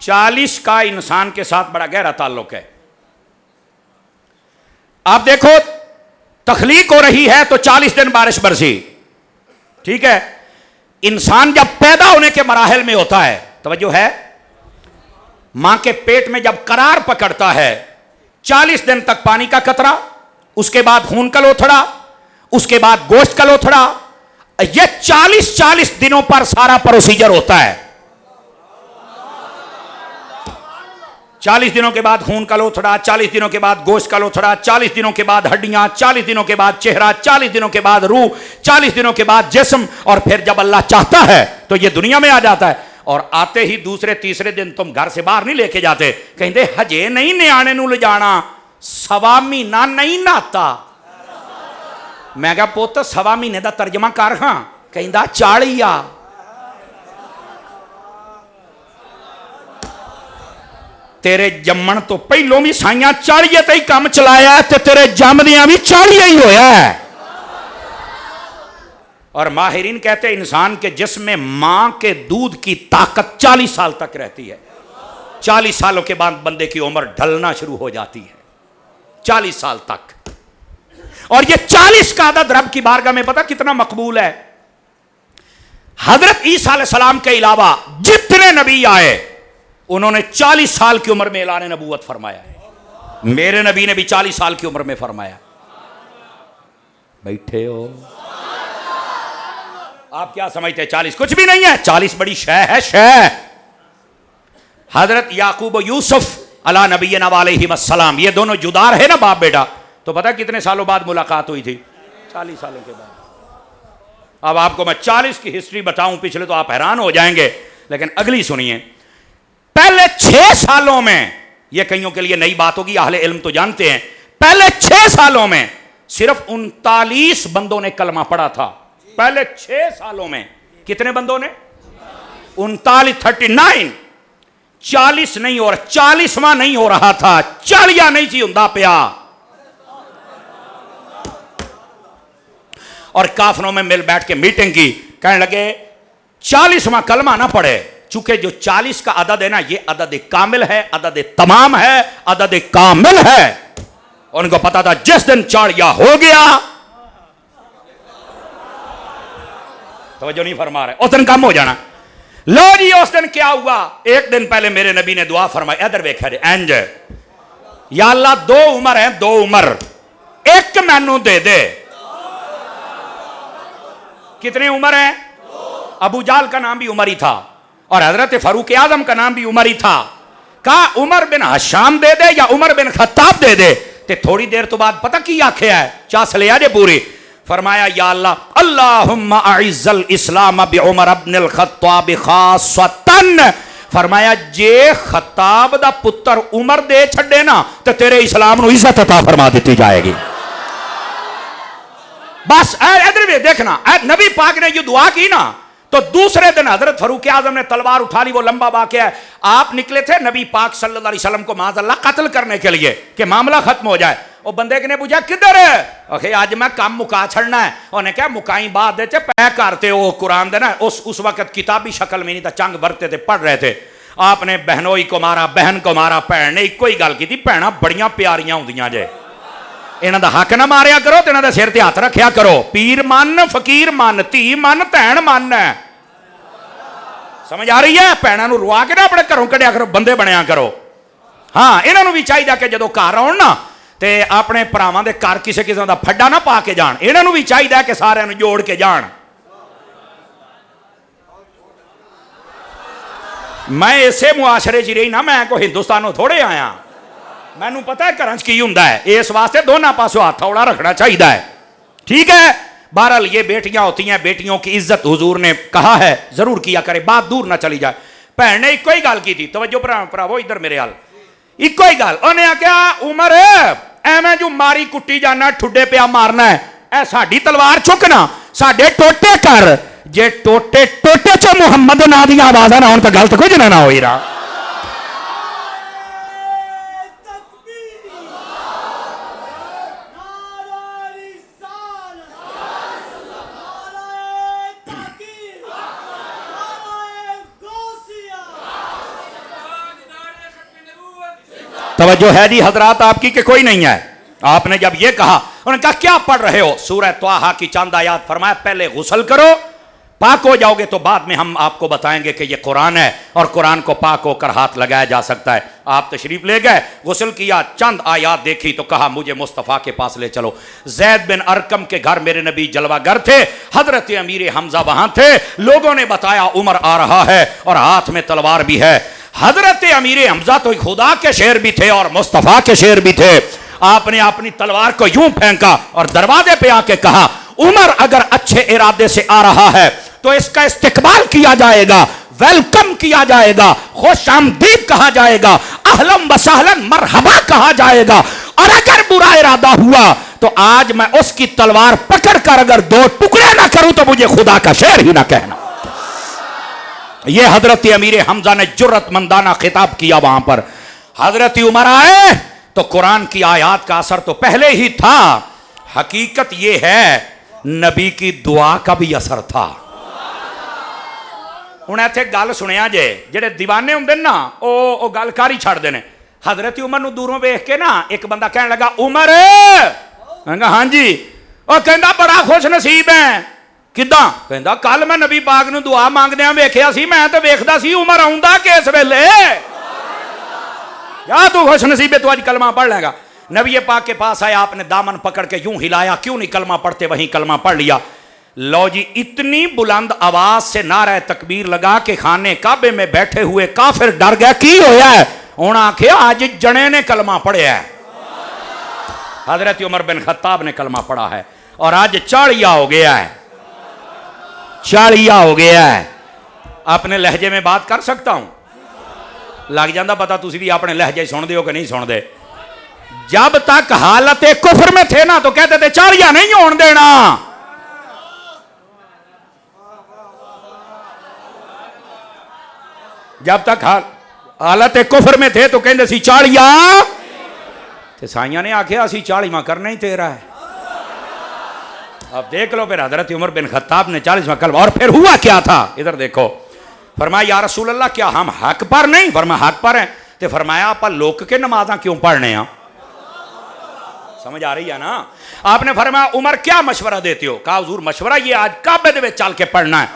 A: 40 का इंसान के साथ बड़ा गहरा ताल्लुक है। आप देखो, तखलीक हो रही है तो 40 दिन बारिश बरसी, ठीक है। इंसान जब पैदा होने के मराहल में होता है, तवज्जो है, मां के पेट में जब करार पकड़ता है, 40 दिन तक पानी का कतरा, उसके बाद खून का लोथड़ा, उसके बाद गोश्त का लोथड़ा। यह 40 दिनों पर सारा प्रोसीजर होता है। 40 दिनों के बाद खून का लोथड़ा, 40 दिनों के बाद गोश्त का लोथड़ा, 40 दिनों के बाद हड्डियां, 40 दिनों के बाद चेहरा, 40 दिनों के बाद रूह, 40 दिनों के बाद जिस्म, और फिर जब अल्लाह चाहता है तो ये दुनिया में आ जाता है। और आते ही दूसरे तीसरे दिन तुम घर से बाहर नहीं लेके जाते, कहते हजे नहीं न्याणे नूं ले जाना, सवा महीना नहीं नहाता। मैं कहा पुत्त सवा महीने का तर्जमा कर हां, कहता 40 आ। तेरे जम्मण तो पहलों भी साइयां 40 ते ही काम चलाया, ते तेरे जमदियां भी 40 ही होया है। और माहिरीन कहते हैं इंसान के जिस्म में मां के दूध की ताकत 40 साल तक रहती है। 40 सालों के बाद बंदे की उम्र ढलना शुरू हो जाती है, 40 साल तक। और ये 40 का अदद रब की बारगाह में पता कितना मकबूल है। हजरत ईसा अलैहिस्सलाम के अलावा जितने नबी आए उन्होंने 40 साल की उम्र में ऐलान नबूवत फरमाया है। मेरे नबी ने भी 40 साल की उम्र में फरमाया। बैठे हो आप क्या समझते हैं 40 कुछ भी नहीं है? 40 बड़ी शय है, शय। हजरत याकूब और यूसुफ अला नबीना अलैहिस्सलाम, ये दोनों जुदार है ना, बाप बेटा। तो पता कितने सालों बाद मुलाकात हुई थी? 40 सालों के बाद। अब आपको मैं 40 की हिस्ट्री बताऊं पिछले, तो आप हैरान हो जाएंगे, लेकिन अगली सुनिए। पहले 6 सालों में, यह कईयों के लिए नई बात होगी, अहले इल्म तो जानते हैं, पहले 6 सालों में सिर्फ 39 बंदों ने कलमा पढ़ा था। पहले 6 सालों में कितने बंदों ने? 39, 39। 40 नहीं, और 40वां नहीं हो रहा था, 40 नहीं सी हुंदा पिया। और काफरों में मिल बैठ के मीटिंग की, कहने लगे 40वां कलमा ना पढ़े, चूंकि जो 40 का अदद है ना, ये अदद कामिल है, अदद तमाम है, अदद कामिल है। उनको पता था जिस दिन 40 हो गया, तवज्जो नहीं फरमा रहे, उस दिन कम हो जाना। लो जी, उस दिन क्या हुआ? एक दिन पहले मेरे नबी ने दुआ फरमाई, इधर देखा एंज, या अल्लाह 2 उमर है, 2 उमर, एक मैनू दे दे। कितने उमर है? अबू जाल का नाम भी उमर ही था, और हजरत फारूक आजम का नाम भी उमर ही था। कहा उमर बिन हशाम दे दे या उमर बिन खत्ताब दे दे। ते थोड़ी देर तो बाद पता की आखे है, चास ले आजे पूरी। फरमाया या अल्लाह, अल्लाहुम्मा अइज़्ज़ल इस्लाम बि उमर इब्नुल खत्ताब खासतन। फरमाया जे खत्ताब दा पुत्र उमर दे छड़े ना, तो तेरे इस्लाम नूं इज्जत अता फरमा दी जाएगी। बस इधर भी देखना, नबी पाक ने ये दुआ की ना, तो दूसरे दिन हजरत फारूक आजम ने तलवार उठा ली। वो लंबा वाकया है। आप निकले थे नबी पाक सल्लल्लाहु अलैहि वसल्लम को माज़अल्लाह कत्ल करने के लिए, कि मामला खत्म हो जाए। वो बंदे ने पूछा किधर है? अखे आज मैं काम मुका छड़ना है। उन्हें क्या मुकाई बात दे पै करते हो कुरान देना। उस वक्त किताबी शक्ल में नहीं था, चंग वरते थे, पढ़ रहे थे। आपने बहनोई को मारा, बहन को मारा, भैन ने इको ही गल की, भैन बड़ियां प्यारियां होंदियां जे, इन्हां दा हक ना मारिया करो, तो इन्हां दे सिर ते हथ रखिया करो। पीर मन, फकीर मन, धी मन, भैन मन। समझ आ रही है? भैनों नूं रुआ के ना अपने घरों कढ़िया करो, बंदे बनया करो। हाँ, इन्हों भी चाहिए कि जो घर आउण ना, ते अपने भरावां दे घर किसी किस्म का फड्डा ना पा के जाण। इन्हों भी चाहिए कि सारिਆਂ नूं जोड़ के जाण। मैं इसे मुआशरे च रही ना, मैं कोई हिंदुस्तानों थोड़े आया, मैनू पता है घर च की हुंदा है। इस वास्ते दोनों पासों हाथ हौला रखना चाहिए है। ठीक है, बहरहाल ये बेटियां होती हैं, बेटियों की इज्जत हुजूर ने कहा है जरूर किया करे, बात दूर ना चली जाए। भैन ने इको ही गल की थी, तवज्जो भरावो इधर मेरे हाल, इको ही गल। उन्हें आख्या उमर एवं जो मारी कुट्टी जाना, ठुडे पिया मारना है, ए साडी तलवार चुकना, साडे टोटे कर। जे टोटे टोटे च मुहम्मद ना दी आवाज़ ना होन तो गलत कुछ ना हो रहा। तवज्जो है जी हजरात आपकी कि कोई नहीं है? आपने जब ये कहा, उन्होंने कहा क्या पढ़ रहे हो? सूरह त्वाहा की चंद आयात। फरमाया पहले गुस्ल करो, पाक हो जाओगे तो बाद में हम आपको बताएंगे कि ये कुरान है, और कुरान को पाक होकर हाथ लगाया जा सकता है। आप तशरीफ ले गए, गुस्ल किया, चंद आयात देखी तो कहा मुझे मुस्तफ़ा के पास ले चलो। जैद बिन अरकम के घर मेरे नबी जलवागर थे, हजरत अमीर हमजा वहां थे। लोगों ने बताया उमर आ रहा है और हाथ में तलवार भी है। हजरत अमीर हमजा तो खुदा के शेर भी थे और मुस्तफ़ा के शेर भी थे। आपने अपनी तलवार को यूं फेंका और दरवाजे पे आके कहा, उमर अगर अच्छे इरादे से आ रहा है तो इसका इस्तिकबाल किया जाएगा, वेलकम किया जाएगा, खुश आमदीद कहा जाएगा, अहलम वसहलन मरहबा कहा जाएगा। और अगर बुरा इरादा हुआ तो आज मैं उसकी तलवार पकड़कर अगर दो टुकड़े ना करूं तो मुझे खुदा का शेर ही ना कहना। यह हजरत अमीर हमजा ने जुर्रतमंदाना खिताब किया। वहां पर हजरत उमर आए तो कुरान की आयत का असर तो पहले ही था। हकीकत यह है नबी की दुआ का भी असर था। हुण इत्थे गल सुनिया जे, जेडे दीवाने हुंदे ना ओ गल कर ही छड्डदे ने। हजरत उमर नूं दूरों वेख के ना एक बंदा कहने लगा, उमर। मैं कहा हां जी। ओ कहंदा बड़ा खुश नसीब है। किदां? कहंदा कल मैं नबी पाक नूं दुआ मांगदियां वेखिया सी, मैं तो वेखदा सी उमर आउंदा किस वेले। या तू खुश नसीब है, तू आज कलमा पढ़ लेगा। नबी पाक के पास आया, आपने दामन पकड़ के यूं हिलाया, क्यों नहीं कलमा पढ़ते, वहीं कलमा पढ़ लिया। लो जी, इतनी बुलंद आवाज से नारा तकबीर लगा के खाने काबे में बैठे हुए काफिर डर गया। की होया है? उन्हें आखिया आज जने ने कलमा पढ़िया है। हजरत उमर बिन खत्ताब ने कलमा पढ़ा है और आज चाड़िया हो गया है, चाड़िया हो गया है। अपने लहजे में बात कर सकता हूं? लग जाता पता, तुसी भी अपने लहजे सुनते हो कि नहीं सुनते। जब तक हालत कुफर में थे ना तो कहते थे चाड़िया नहीं होने देना। जब तक हालत कुफर में थे तो कहते सी चाड़िया। साइया ने आखिया असी 40वां करना ही तेरा है। अब देख लो फिर हजरत उमर बिन खत्ताब ने 40वां कलमा। और फिर हुआ क्या था, इधर देखो। फरमाया या रसूल अल्लाह, क्या हम हक पर नहीं? फरमाया हक पर हैं। तो फरमाया आप लोक के नमाजा क्यों पढ़ने हैं? समझ आ रही है ना? आपने फरमाया उमर क्या मशवरा देते हो? कहा हुजूर मशवरा ये आज काबे दे विच चल के पढ़ना है,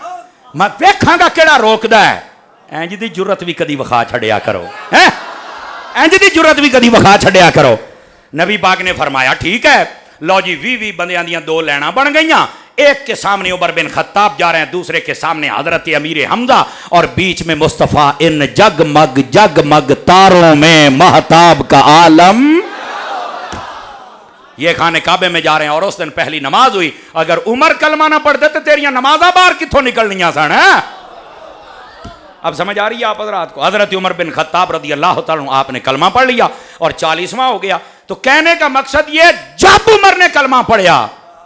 A: मैं वेखांगा केड़ा रोकदा है। इंज दी जुरत भी कदी विखा छड़िया करो, है इंज दी जुरत भी कदी विखा छड़िया करो। नबी पाक ने फरमाया ठीक है। लो जी, 20 बंदियां दियां 2 लैना बन गईयां। एक के सामने उमर बिन खत्ताब जा रहे हैं, दूसरे के सामने हजरत अमीर हमजा और बीच में मुस्तफ़ा। इन जगमग जगमग तारों में महताब का आलम। ये खाने काबे में जा रहे हैं और उस दिन पहली नमाज हुई। अगर उमर कलमा ना पढ़ते तो तेरिया नमाजा बाहर कितों निकलनिया सन। अब समझ आ रही है आप हजरात को? हजरत उमर बिन खत्ताब रदी अल्लाह तआला आपने कलमा पढ़ लिया और 40वां हो गया। तो कहने का मकसद ये, जब उमर ने कलमा पढ़ा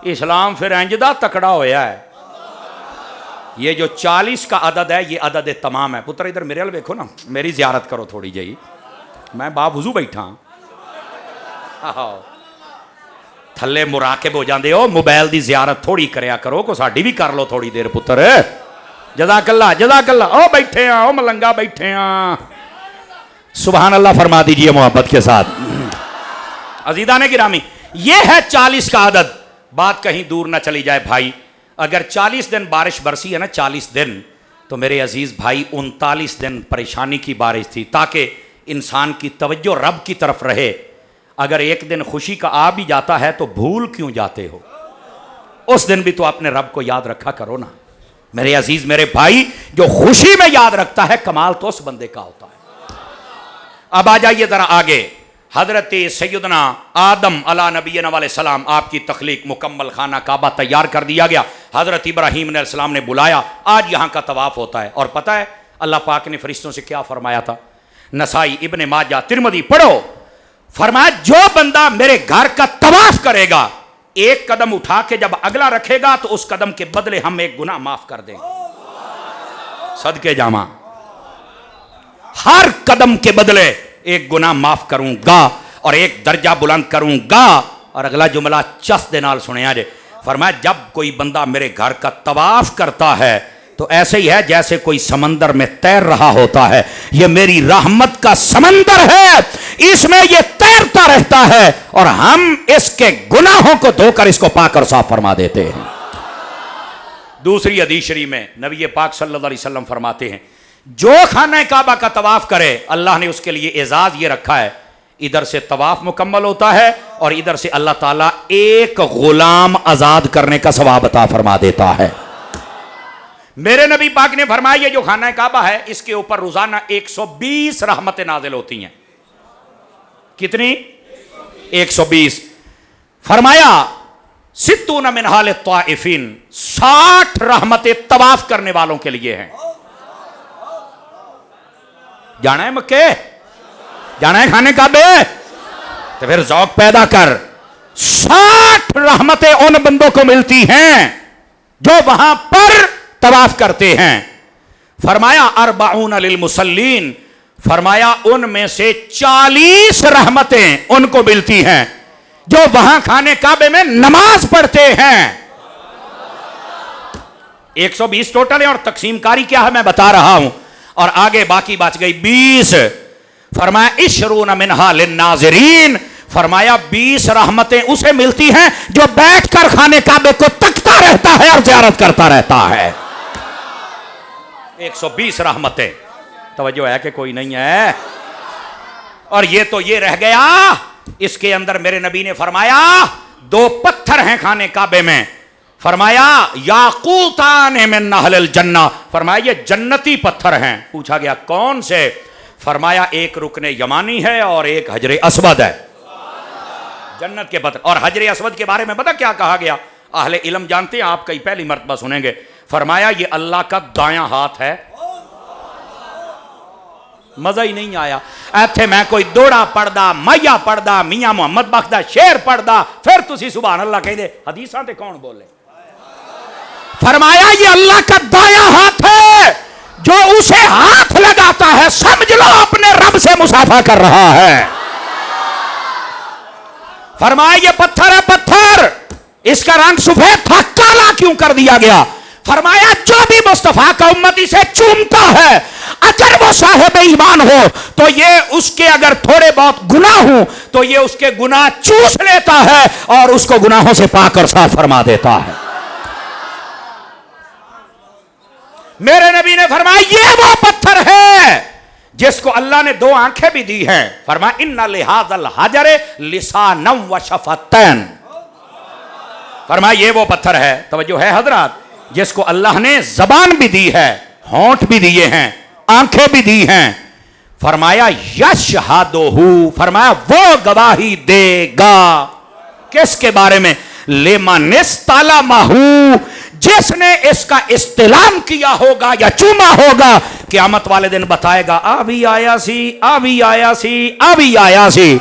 A: इस्लाम फिर इंजदा तकड़ा होया है। ये जो 40 का अदद है ये अदद तमाम है। पुत्र इधर मेरे वाल देखो ना, मेरी जियारत करो थोड़ी जी। मैं बावुजू बैठा थले मुराकिब हो जाते हो। मोबाइल की जियारत थोड़ी करया करो, को साडी भी कर लो थोड़ी देर पुत्र। जज़ाकल्लाह जज़ाकल्लाह। ओ बैठे हैं, ओ मलंगा बैठे हैं। सुभान अल्लाह फरमा दीजिए मोहब्बत के साथ। अजीदा ने गिरामी, ये है 40 का अदद। बात कहीं दूर ना चली जाए भाई, अगर 40 दिन बारिश बरसी है ना, 40 दिन, तो मेरे अजीज भाई 39 दिन परेशानी की बारिश थी, ताकि इंसान की तवज्जो रब की तरफ रहे। अगर एक दिन खुशी का आ भी जाता है तो भूल क्यों जाते हो? उस दिन भी तो अपने रब को याद रखा करो ना मेरे अजीज मेरे भाई। जो खुशी में याद रखता है कमाल तो उस बंदे का होता है। अब आ जाइए जरा आगे। हजरत सैयदना आदम अला नबीना वाले सलाम, आपकी तख्लीक मुकम्मल, खाना काबा तैयार कर दिया गया। हजरत इब्राहीम ने सलाम ने बुलाया, आज यहाँ का तवाफ होता है। और पता है अल्लाह पाक ने फरिश्तों से क्या फरमाया था? नसाई, इब्ने माजा, तिरमिज़ी पढ़ो। फरमाया जो बंदा मेरे घर का तवाफ करेगा, एक कदम उठा के जब अगला रखेगा तो उस कदम के बदले हम एक गुनाह माफ कर देंगे। सदके जामा, हर कदम के बदले एक गुनाह माफ करूंगा और एक दर्जा बुलंद करूंगा। और अगला जुमला चस दे नाल सुनिया जे। फरमाया जब कोई बंदा मेरे घर का तवाफ करता है तो ऐसे ही है जैसे कोई समंदर में तैर रहा होता है। ये मेरी रहमत का समंदर है, इसमें ये तैरता रहता है और हम इसके गुनाहों को धोकर इसको पाक और साफ फरमा देते हैं। दूसरी हदीस शरीफ में नबी पाक सल्लल्लाहु अलैहि वसल्लम फरमाते हैं, जो खाना काबा का तवाफ करे अल्लाह ने उसके लिए एजाज ये रखा है, इधर से तवाफ मुकम्मल होता है और इधर से अल्लाह ताला एक गुलाम आजाद करने का सवाब अता फरमा देता है। मेरे नबी पाक ने फरमाया ये जो खाना काबा है इसके ऊपर रोजाना 120 रहमतें नाजिल होती हैं। कितनी? 120। फरमाया सित्तून मिनहाल ताइफिन, 60 रहमतें तवाफ करने वालों के लिए हैं। जाना है मक्के, जाना है खाने काबे, तो फिर जौक पैदा कर। 60 रहमतें उन बंदों को मिलती हैं जो वहां पर तवाफ करते हैं। फरमाया अरबाउन लिल मुसल्लीन, फरमाया उनमें से 40 रहमतें उनको मिलती हैं जो वहां खाने काबे में नमाज पढ़ते हैं। 120 टोटल है और तकसीमकारी क्या है मैं बता रहा हूं, और आगे बाकी बच गई 20। फरमाया इशरून मिनहा लिन्नाज़िरीन, फरमाया 20 रहमतें उसे मिलती हैं जो बैठकर खाने काबे को तकता रहता है और ज़ियारत करता रहता है। 120 रहमतें। तवज्जो है कि कोई नहीं है? और ये तो ये रह गया, इसके अंदर मेरे नबी ने फरमाया 2 पत्थर हैं खाने काबे में। फरमाया याकूतान मिन अहलिल जन्नह, फरमाया ये जन्नती पत्थर हैं। पूछा गया कौन से? फरमाया एक रुकने यमानी है और एक हजरे अस्वद है। जन्नत के पत्थर। और हजरे अस्वद के बारे में पता क्या कहा गया? अहले इल्म जानते हैं, आप कई पहली मर्तबा सुनेंगे। फरमाया ये अल्लाह का दायां हाथ है। मजा ही नहीं आया। इत्थे मैं कोई दोड़ा पढ़दा, मैया पढ़दा, मियां मुहम्मद बख्श दा शेर पढ़दा, फिर तुसी सुभान अल्लाह कहदे हदीसां ते कौन बोले? फरमाया ये अल्लाह का दायां हाथ है, जो उसे हाथ लगाता है समझ लो अपने रब से मुसाफा कर रहा है। फरमाया ये पत्थर है, पत्थर, इसका रंग सफेद था, काला क्यों कर दिया गया? फरमाया जो भी मुस्तफा का उम्मती से चूमता है, अगर वो साहिब ईमान हो तो ये उसके अगर थोड़े बहुत गुनाह हो तो ये उसके गुनाह चूस लेता है और उसको गुनाहों से पाक और साफ फरमा देता है। मेरे नबी ने फरमाया ये वो पत्थर है जिसको अल्लाह ने 2 आंखें भी दी हैं। फरमाया इन्ना लिहाज़ल हजरे लिसानम व शफतैन, फरमाया ये वो पत्थर है, तवज्जो है हजरात, जिसको अल्लाह ने जबान भी दी है, होंठ भी दिए हैं, आंखें भी दी हैं। फरमाया यशहदुहु, फरमाया वो गवाही देगा किसके बारे में? लिमनिस्तलमहु, जिसने इसका इस्तिलाम किया होगा या चूमा होगा। क़यामत वाले दिन बताएगा आ भी आया सी, आ भी आया सी, आ भी आया सी।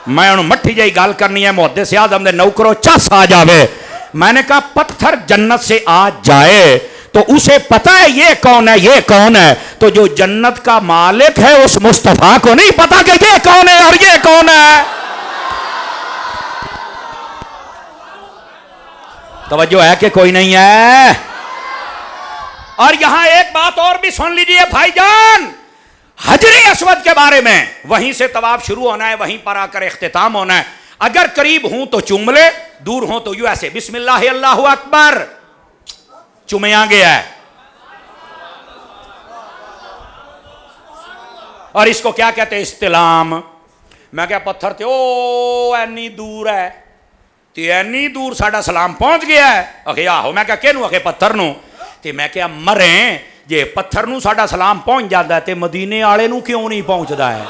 A: मैं उन मट्ठी जी गल करनी है, मुहद्दिस आज़म दे नौकरों चस आ जावे। मैंने कहा पत्थर जन्नत से आ जाए तो उसे पता है ये कौन है, ये कौन है। तो जो जन्नत का मालिक है उस मुस्तफा को नहीं पता कि ये कौन है और ये कौन है। तवज्जो है कि कोई नहीं है? और यहां एक बात और भी सुन लीजिए भाईजान, हजरे अस्वद के बारे में। वहीं से तवाफ शुरू होना है, वहीं पर आकर इख्तिताम होना है। अगर करीब हूं तो चूम ले, दूर हूं तो यू ऐसे बिस्मिल्लाह अल्लाहु अकबर, चुमया गया है। और इसको क्या कहते हैं? इस्तिलाम। मैं क्या पत्थर थे ओ एनी दूर है, ते एनी दूर साडा सलाम पहुंच गया है। आखे आहो। मैं क्या कहनू? आखे पत्थर नू। ते मैं क्या मरे जे पत्थर नू साडा सलाम पहुंच जाता है ते मदीने वाले नू क्यों नहीं पहुंचता है?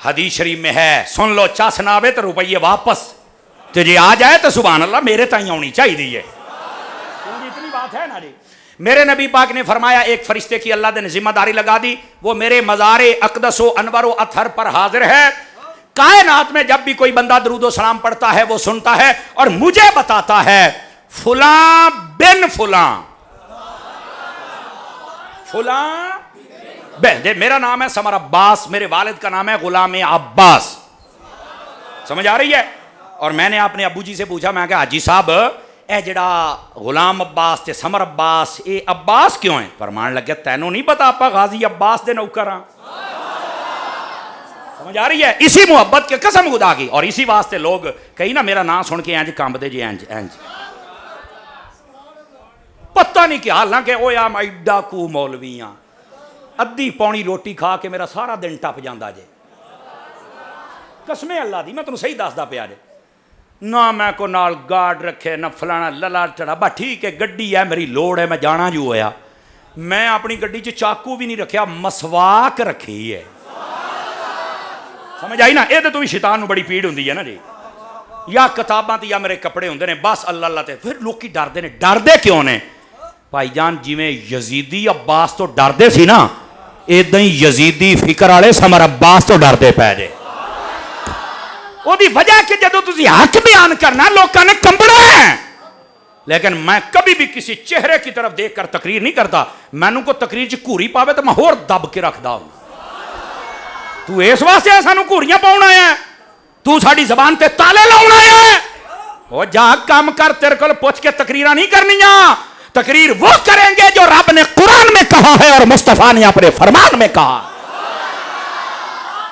A: हदीस शरीफ में है, सुन लो, चस ना आवे तो रुपये वापस, तो जे आ जाए तो सुभान अल्लाह मेरे ताई आनी चाहिए। इतनी बात है ना जी। मेरे नबी पाक ने फरमाया एक फरिश्ते की अल्लाह ने जिम्मेदारी लगा दी, वो मेरे मज़ारे अक़दस अनवर अतहर पर हाजिर है। कायनात में जब भी कोई बंदा दरूद सलाम पढ़ता है वो सुनता है और मुझे बताता है फुलां बिन फुलां, फुलां दे, मेरा नाम है समर अब्बास, मेरे वालिद का नाम है गुलाम अब्बास। समझ आ रही है? और मैंने अपने अबू जी से पूछा, मैं कहा हाजी साहब ए जड़ा गुलाम अब्बास ते समर अब्बास, ये अब्बास क्यों है? फरमान लगे तैनू नहीं पता आपा गाजी अब्बास दे नौकर हाँ। समझ आ रही है? इसी मुहब्बत के कसम खुदा की, और इसी वास्ते लोग कहीं ना मेरा नाम सुन के इंज कंबदे जी, इंज इंज पता नहीं क्या। हालांकि ओ या एडा कू मौलवी हाँ, अद्धी पौनी रोटी खा के मेरा सारा दिन टप जाता जे। कसमें अल्लाह दी मैं तुम सही दसदा पिया जे। ना मैं को नाल गार्ड रखे ना फलाना लला चढ़ा। बस ठीक है, गड्डी है मेरी, लोड़ है, मैं जाना जो होया। मैं अपनी गड्डी च चाकू भी नहीं रखा, मसवाक रखी है। समझ आई ना? ये तो भी शैतान नूं बड़ी पीड़ हुंदी है ना जी। या किताबां ते या मेरे कपड़े हुंदे ने, बस अल्लाह अल्लाह ते। फिर लोग डरदे ने। डरदे क्यों ने भाईजान? जिवें यजीदी अब्बास तो डरदे सी ना, इदां ही यजीदी फिकर वाले समर अब्बास तो डरदे पै जे। ओदी वजह कि जदों तुसीं हक बयान करना लोगों ने कंबना है। लेकिन मैं कभी भी किसी चेहरे की तरफ देखकर तकरीर नहीं करता। मैनू को तकरीर च घूरी पावे तो मैं होर दब के रखदा हूं। तू इस वास्ते सानू घूरियां पाउण आया है? तू साडी जबान ते ताले लाउण आया है? ओ जा काम कर, तेरे को पुछ के तकरीरां नहीं करनियां। तकरीर वो करेंगे जो रब ने कुरान में कहा है और मुस्तफा ने अपने फरमान में कहा।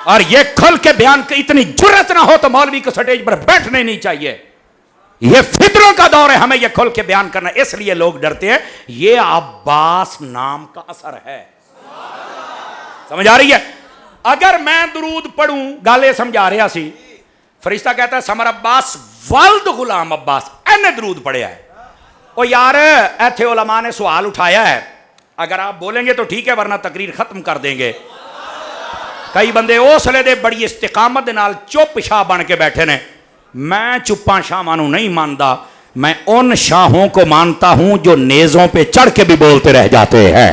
A: और ये खुल के बयान की इतनी जुर्रत ना हो तो मौलवी को स्टेज पर बैठने नहीं चाहिए। ये फितरों का दौर है, हमें ये खुल के बयान करना। इसलिए लोग डरते हैं। ये अब्बास नाम का असर है। समझ आ रही है? अगर मैं दुरूद पढ़ूं, गाले समझा रहा सी, फरिश्ता कहता है समर अब्बास वल्द गुलाम अब्बास इन्हें दुरूद पढ़िया है। ओ यार, ऐथे उलमा ने सवाल उठाया है, अगर आप बोलेंगे तो ठीक है, वरना तकरीर खत्म कर देंगे। कई बंदे उसले दे बड़ी इस्तिकामत दे नाल चुप शाह बन के बैठे ने। मैं चुप्पा शाहां नूं नहीं मानता, मैं उन शाहों को मानता हूं जो नेज़ों पे चढ़ के भी बोलते रह जाते हैं।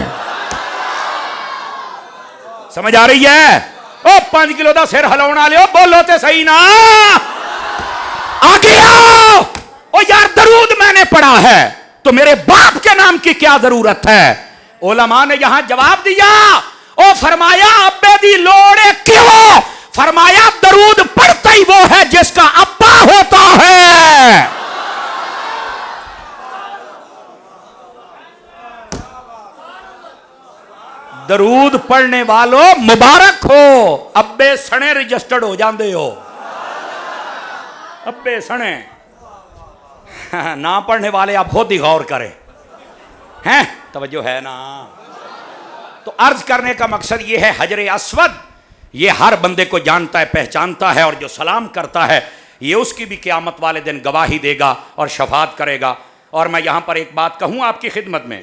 A: समझ आ रही है? ओ 5 किलो का सिर हिलाने वाले, बोलो ते सही ना। आगे आओ। ओ यार, दरूद मैंने पढ़ा है तो मेरे बाप के नाम की क्या जरूरत है? उलमा ने यहां जवाब दिया। ओ फरमाया अब्बे दी लोड़ क्यों? फरमाया दरूद पढ़ता ही वो है जिसका अब्बा होता है। दरूद पढ़ने वालों मुबारक हो, अब्बे सने रजिस्टर्ड हो जाते हो। अब्बे सने ना पढ़ने वाले आप खुद ही गौर करें। हैं, तवज्जो है ना? तो अर्ज करने का मकसद यह है, हजर अस्वद ये हर बंदे को जानता है, पहचानता है, और जो सलाम करता है ये उसकी भी क़यामत वाले दिन गवाही देगा और शफात करेगा। और मैं यहां पर एक बात कहूं आपकी खिदमत में,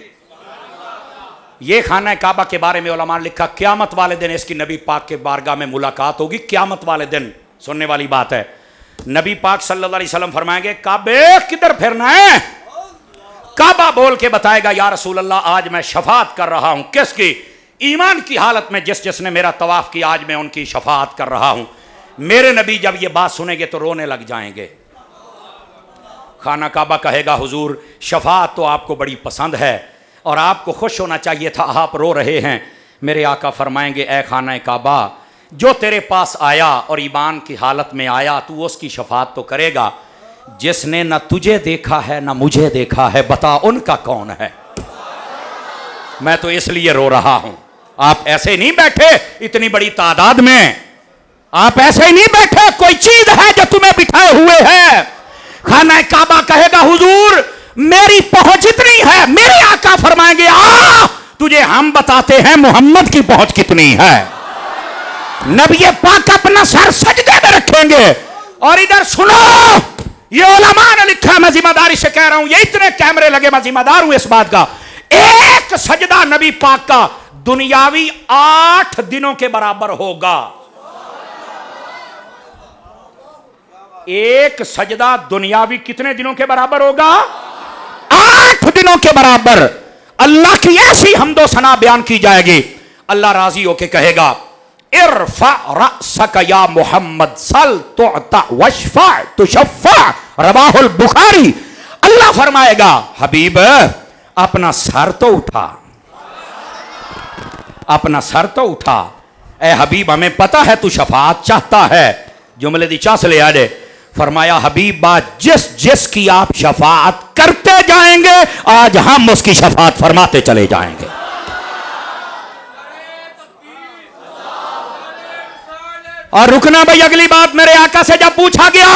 A: ये खाना काबा के बारे में उलमा ने लिखा, क़यामत वाले दिन इसकी नबी पाक के बारगाह में मुलाकात होगी। क़यामत वाले दिन सुनने वाली बात है। नबी पाक सल्लल्लाहु अलैहि वसल्लम फरमाएंगे, काबे किधर फिरना है? काबा बोल के बताएगा, या रसूल अल्लाह आज मैं शफात कर रहा हूं। किसकी? ईमान की हालत में जिसने मेरा तवाफ किया, आज मैं उनकी शफात कर रहा हूं। मेरे नबी जब ये बात सुनेंगे तो रोने लग जाएंगे। खाना काबा कहेगा, हुजूर शफात तो आपको बड़ी पसंद है और आपको खुश होना चाहिए था, आप रो रहे हैं। मेरे आका फरमाएंगे, ए खाना काबा, जो तेरे पास आया और ईमान की हालत में आया, तू उसकी शफात तो करेगा। जिसने न तुझे देखा है न मुझे देखा है, बता उनका कौन है? मैं तो इसलिए रो रहा हूं। आप ऐसे नहीं बैठे इतनी बड़ी तादाद में, आप ऐसे ही नहीं बैठे, कोई चीज है जो तुम्हें बिठाए हुए है। खाना काबा कहेगा, हुजूर मेरी पहुंच इतनी है। मेरे आका फरमाएंगे, आ तुझे हम बताते हैं मोहम्मद की पहुंच कितनी है। नबी पाक अपना सर सजदे में रखेंगे। और इधर सुनो, ये उलमा ने लिखा, मैं जिम्मेदारी से कह रहा हूं, ये इतने कैमरे लगे, मैं जिम्मेदार हूं इस बात का। एक सजदा नबी पाक का दुनियावी 8 दिनों के बराबर होगा। एक सजदा दुनियावी कितने दिनों के बराबर होगा? 8 दिनों के बराबर। अल्लाह की ऐसी हमदो सना बयान की जाएगी, अल्लाह राजी होके कहेगा, इरफा रअसक या मोहम्मद सल तुअता वशफा तुशफ़ा, रवाहुल बुखारी। अल्लाह फरमाएगा, हबीब अपना सर तो उठा, अपना सर तो उठा। ए हबीब, हमें पता है तू शफात चाहता है। जुमले दी चास ले आए। फरमाया, हबीब बात जिस की आप शफात करते जाएंगे, आज हम उसकी शफात फरमाते चले जाएंगे। और रुकना भाई, अगली बात मेरे आका से जब पूछा गया,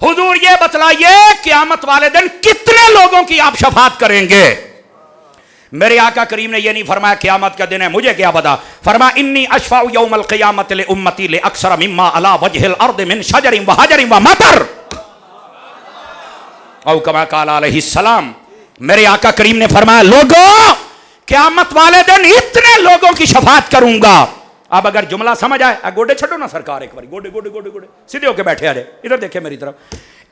A: हुजूर ये बतलाइए क़यामत वाले दिन कितने लोगों की आप शफात करेंगे? मेरे आका करीम ने यह नहीं फरमाया क़यामत का दिन है मुझे क्या पता। फरमा, इन्नी अशफ़ाउ यौमल क़ियामत ले उम्मती ले अक्सर मिम्मा अला वजहिल अर्द मिन शजरिन व हजरिन व मतर। औ कमा काल अलैहिस्सलाम, मेरे आका करीम ने फरमाया लोगों क़यामत वाले दिन इतने लोगों की शफात करूंगा। अब अगर जुमला समझ आए, गोडे छो ना सरकार, एक बार गोडे गोडे गोडे गोडे सीधे होके बैठे, अरे इधर देखे मेरी तरफ,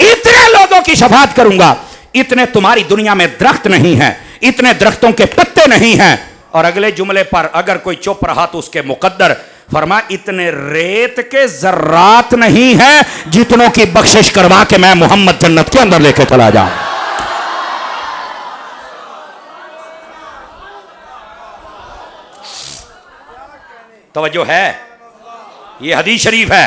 A: इतने लोगों की शफात करूंगा, इतने तुम्हारी दुनिया में दरख्त नहीं है, इतने दरख्तों के पत्ते नहीं हैं। और अगले जुमले पर अगर कोई चुप रहा तो उसके मुकद्दर, फरमा इतने रेत के जर्रात नहीं है जितनों की बख्शिश करवा के मैं मोहम्मद जन्नत के अंदर लेके चला जाऊं। तवज्जो है, ये हदीस शरीफ है।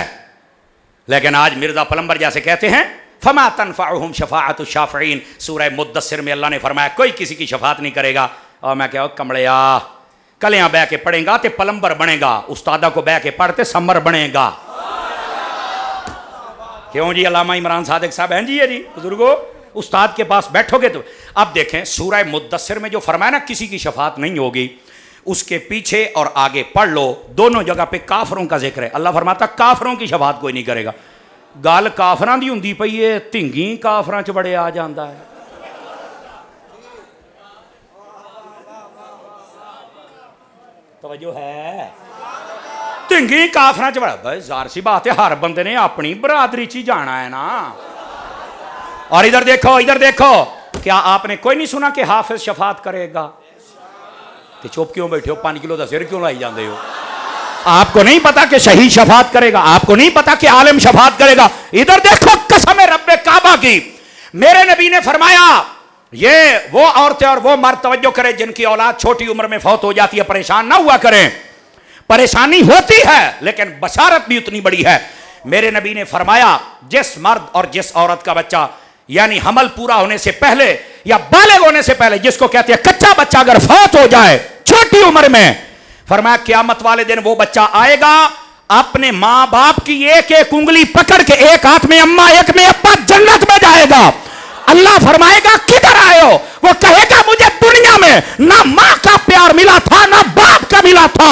A: लेकिन आज मिर्जा पलंबर जैसे कहते हैं फमा तनफअहुम शफाअतु शाफईन, सूरह मुद्दस्सिर में अल्लाह ने फरमाया कोई किसी की शफात नहीं करेगा। और मैं क्या कमड़िया कलियां बह के पढ़ेगा तो पलंबर बनेगा, उस्तादा को बह के पढ़ते समर बनेगा। क्यों जी, अल्लामा इमरान सादिक साहब हैं जी, ये जी बुजुर्गो, उस्ताद के पास बैठोगे तो। अब देखें सूरह मुद्दस्सिर में जो फरमाया ना किसी की शफात नहीं होगी, उसके पीछे और आगे पढ़ लो, दोनों जगह पे काफरों का जिक्र है। अल्लाह फरमाता काफरों की शफात कोई नहीं करेगा। गल काफरां दी हुंदी पई है, धिंगी काफरां च बड़े आ जांदा है। तवज्जो है, धिंगी काफरां च बड़ा, भाई ज़ाहिर सी बात है हर बंदे ने अपनी बरादरी च ही जाना है ना। और इधर देखो, इधर देखो, क्या आपने कोई नहीं सुना कि हाफिज शफात करेगा? तो चुप क्यों बैठे हो, 5 किलो का सिर क्यों लाई जाते हो? आपको नहीं पता कि शहीद शफात करेगा? आपको नहीं पता कि आलिम शफात करेगा? इधर देखो, कसम रब्बे काबा की, मेरे नबी ने फरमाया ये वो औरतें और वो मर्द तवज्जो करें जिनकी औलाद छोटी उम्र में फौत हो जाती है, परेशान ना हुआ करें। परेशानी होती है लेकिन बशारत भी उतनी बड़ी है। मेरे नबी ने फरमाया जिस मर्द और जिस औरत का बच्चा यानी हमल पूरा होने से पहले या बालिग होने से पहले, जिसको कहते हैं कच्चा बच्चा, अगर फौत हो जाए छोटी उम्र में, फरमाया क़यामत वाले दिन वो बच्चा आएगा अपने मां बाप की एक एक उंगली पकड़ के, एक हाथ में अम्मा एक में अप्पा, जन्नत में जाएगा। अल्लाह फरमाएगा किधर आए हो? वो कहेगा मुझे दुनिया में ना मां का प्यार मिला था ना बाप का मिला था,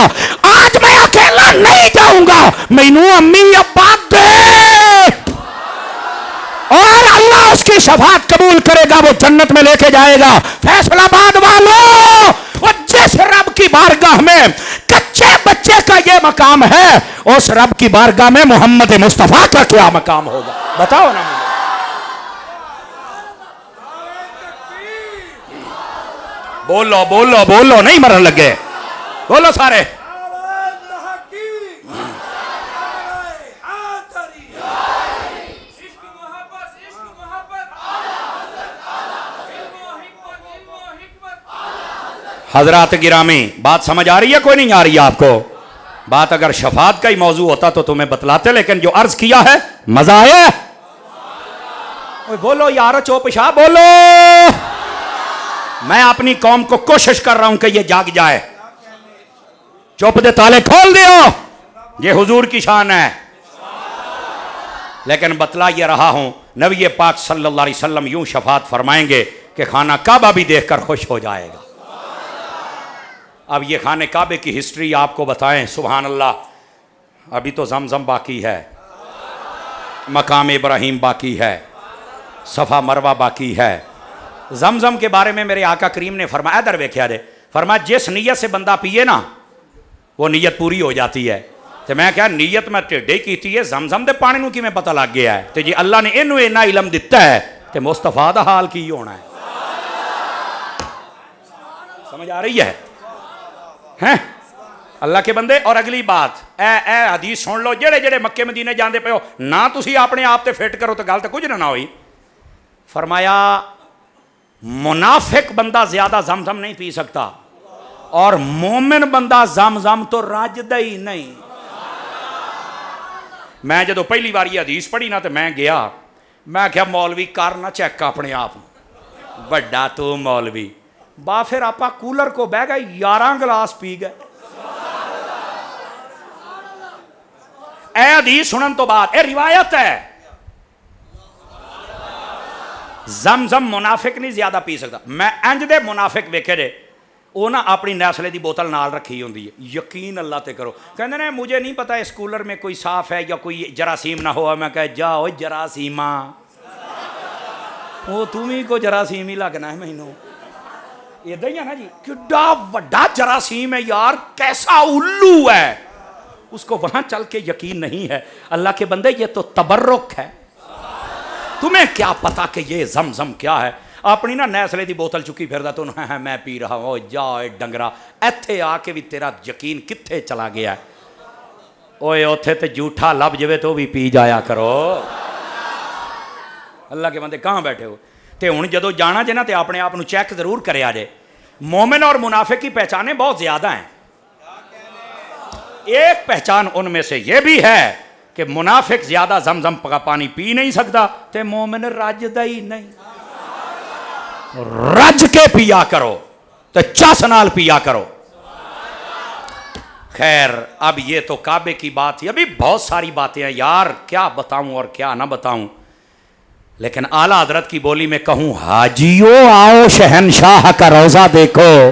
A: आज मैं अकेला नहीं जाऊंगा, मैनू अम्मी अब्बा दे। और अल्लाह उसकी शफात कबूल करेगा, वो जन्नत में लेके जाएगा। फैसलाबाद वालों, वो जिस रब की बारगाह में कच्चे बच्चे का ये मकाम है, उस रब की बारगाह में मोहम्मद मुस्तफा का क्या मकाम होगा? बताओ ना मुझे। बोलो बोलो बोलो, नहीं मरने लगे, बोलो सारे। हजरात गिरामी, बात समझ आ रही है कोई नहीं आ रही है आपको? बात अगर शफात का ही मौजू होता तो तुम्हें बतलाते, लेकिन जो अर्ज किया है मजा आया। बोलो यारो चौपशाह बोलो। मैं अपनी कौम को कोशिश कर रहा हूं कि ये जाग जाए। चुप दे ताले खोल दियो, ये हुजूर की शान है। लेकिन बतला ये रहा हूं, नबी पाक सल्लल्लाहु अलैहि वसल्लम यूं शफात फरमाएंगे कि खाना काबा भी देखकर खुश हो जाएगा। अब ये खाने काबे की हिस्ट्री आपको बताएं, सुभान अल्लाह। अभी तो जमजम बाकी है, मकाम इब्राहिम बाकी है, सफ़ा मरवा बाकी है। जमजम के बारे में मेरे आका करीम ने फरमाया, दर वेख्या दे, फरमाया जिस नीयत से बंदा पिए ना वो नीयत पूरी हो जाती है। तो मैं क्या नीयत मैं टेढ़े की है, जमजम दे पानी नूं किवें पता लग गया है? तो जी अल्लाह ने इनू इन्ना इलम दिता है तो मुस्तफा दा हाल की होना है। समझ आ रही है? हैं अल्लाह के बंदे। और अगली बात ए हदीस सुन लो, जेड़े जेड़े मक्के मदीने जाते पे हो ना, तुसी अपने आप ते फिट करो तो गल तो कुछ ना हुई। फरमाया मुनाफिक बंदा ज्यादा जमजम नहीं पी सकता और मोमिन बंदा जमजम तो रजदा ही नहीं। मैं जो पहली बार ये हदीस पढ़ी ना तो मैं गया, मैं क्या मौलवी कर ना चेक अपने आप, बड़ा तू मौलवी बा। फिर आप कूलर को बह गए, 11 गिलास पी गए। ए हदीस सुनन तो बाद, ए रिवायत है, जमजम मुनाफिक नहीं ज्यादा पी सकता। मैं इंज दे मुनाफिक वेखे जे, वो ना अपनी नैसले की बोतल नाल रखी होंदी है, यकीन अल्लाह ते करो। कहते ने मुझे नहीं पता इस कूलर में कोई साफ है या कोई जरासीम ना हो। मैं कह जाओ जरासीमा, वो तू भी को जरासीम ही लगना है मैनू इदा ही है ना जी। किड्डा वड्डा जरासीम है यार, कैसा उल्लू है, उसको वहां चल के यकीन नहीं है। अल्लाह के बंदे ये तो तबर्रुक है, तुम्हें क्या पता कि ये जमजम क्या है। अपनी ना नैसले की बोतल चुकी फिरदा तो मैं पी रहा हूँ, जा डंगरा, इत्थे आके भी तेरा यकीन कित्थे चला गया है। ओए उथे तो जूठा लब जाए तो भी पी जाया करो। अल्लाह के बंदे कहाँ बैठे हो। तो हुण जदों जाना जे ना तो अपने आप को चैक जरूर करिया जे। मोमिन और मुनाफिक की पहचानें बहुत ज्यादा हैं। एक पहचान उनमें से यह भी है कि मुनाफिक ज्यादा जमजम का पानी पी नहीं सकता, तो मोमिन रजदा ही नहीं। रज के पिया करो, तो चस नाल पिया करो। खैर, अब ये तो काबे की बात है, अभी बहुत सारी बातें हैं यार, क्या बताऊं और क्या ना बताऊं। लेकिन आला हजरत की बोली में कहूं, हाजियों आओ शहनशाह का रोजा देखो।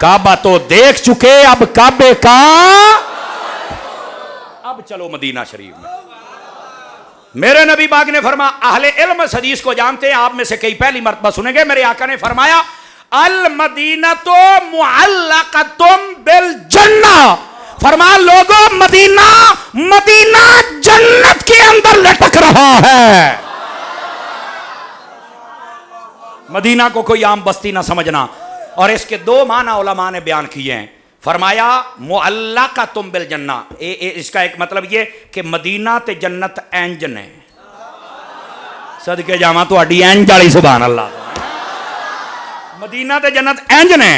A: काबा तो देख चुके, अब काबे का अब चलो मदीना शरीफ में। मेरे नबी पाक ने फरमाया, अहले इल्म हदीस को जानते हैं, आप में से कई पहली मर्तबा सुनेंगे, मेरे आका ने फरमाया, अल मदीना तो मुअल्लक़तुम बिल जन्ना। फरमाया लोगों, मदीना मदीना जन्नत के अंदर लटक रहा है। मदीना को कोई आम बस्ती ना समझना। और इसके दो माना उलमा ने बयान किए हैं। फरमाया मुअल्लक़तुम बिल जन्ना, इसका एक मतलब ये कि मदीना ते जन्नत इंज ने। सदके जावां तुहाडी इंज वाली सुभान अल्लाह। मदीना ते जन्नत इंज ने।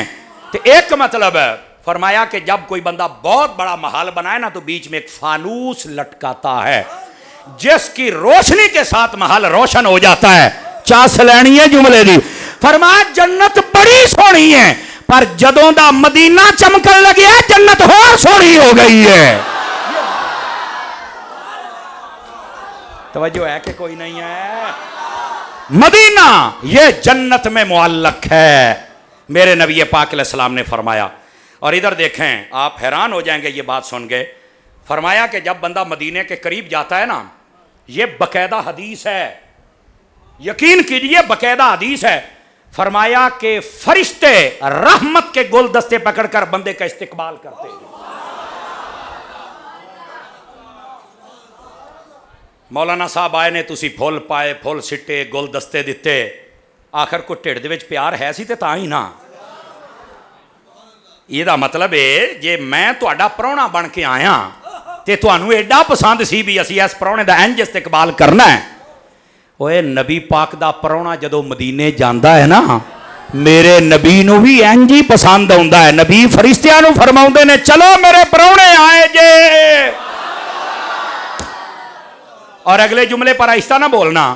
A: ते एक मतलब है, फरमाया कि जब कोई बंदा बहुत बड़ा महल बनाए ना, तो बीच में एक फानूस लटकाता है, जिसकी रोशनी के साथ महल रोशन हो जाता है। चास लैनी है जुमले दी। फरमाया जन्नत बड़ी सोहनी है, पर जदों दा मदीना चमकन लगे जन्नत होर सोहनी हो गई है। तवज्जो है कि कोई नहीं है। मदीना ये जन्नत में मुअल्लक है, मेरे नबी पाक अलैहिस्सलाम ने फरमाया। और इधर देखें, आप हैरान हो जाएंगे ये बात सुन के। फरमाया कि जब बंदा मदीने के करीब जाता है ना, ये बकायदा हदीस है, यकीन कीजिए बकायदा हदीस है। फरमाया कि फरिश्ते रहमत के गुलदस्ते पकड़कर बंदे का इस्तिकबाल करते हैं। मौलाना साहब आए ने, तुसी फुल पाए, फुल सिट्टे, गुलदस्ते दिते, आखिर को ढिड दे विच प्यार है सी ते तां ही ना। ਇਹਦਾ मतलब है जे मैं तुहाडा प्राहुणा बन के आया तो तुहानू एडा पसंद सी भी असी इस प्राहुणे दा इंज इस्तिकबाल करना है। ओए नबी पाक दा प्राहुणा जदों मदीने जांदा है ना, मेरे नबी नू भी इंज ही पसंद आउंदा है। नबी फरिश्तियां नू फरमाउंदे ने, चलो मेरे प्राहुणे आए जे। और अगले जुमले पर आहिस्ता ना बोलना।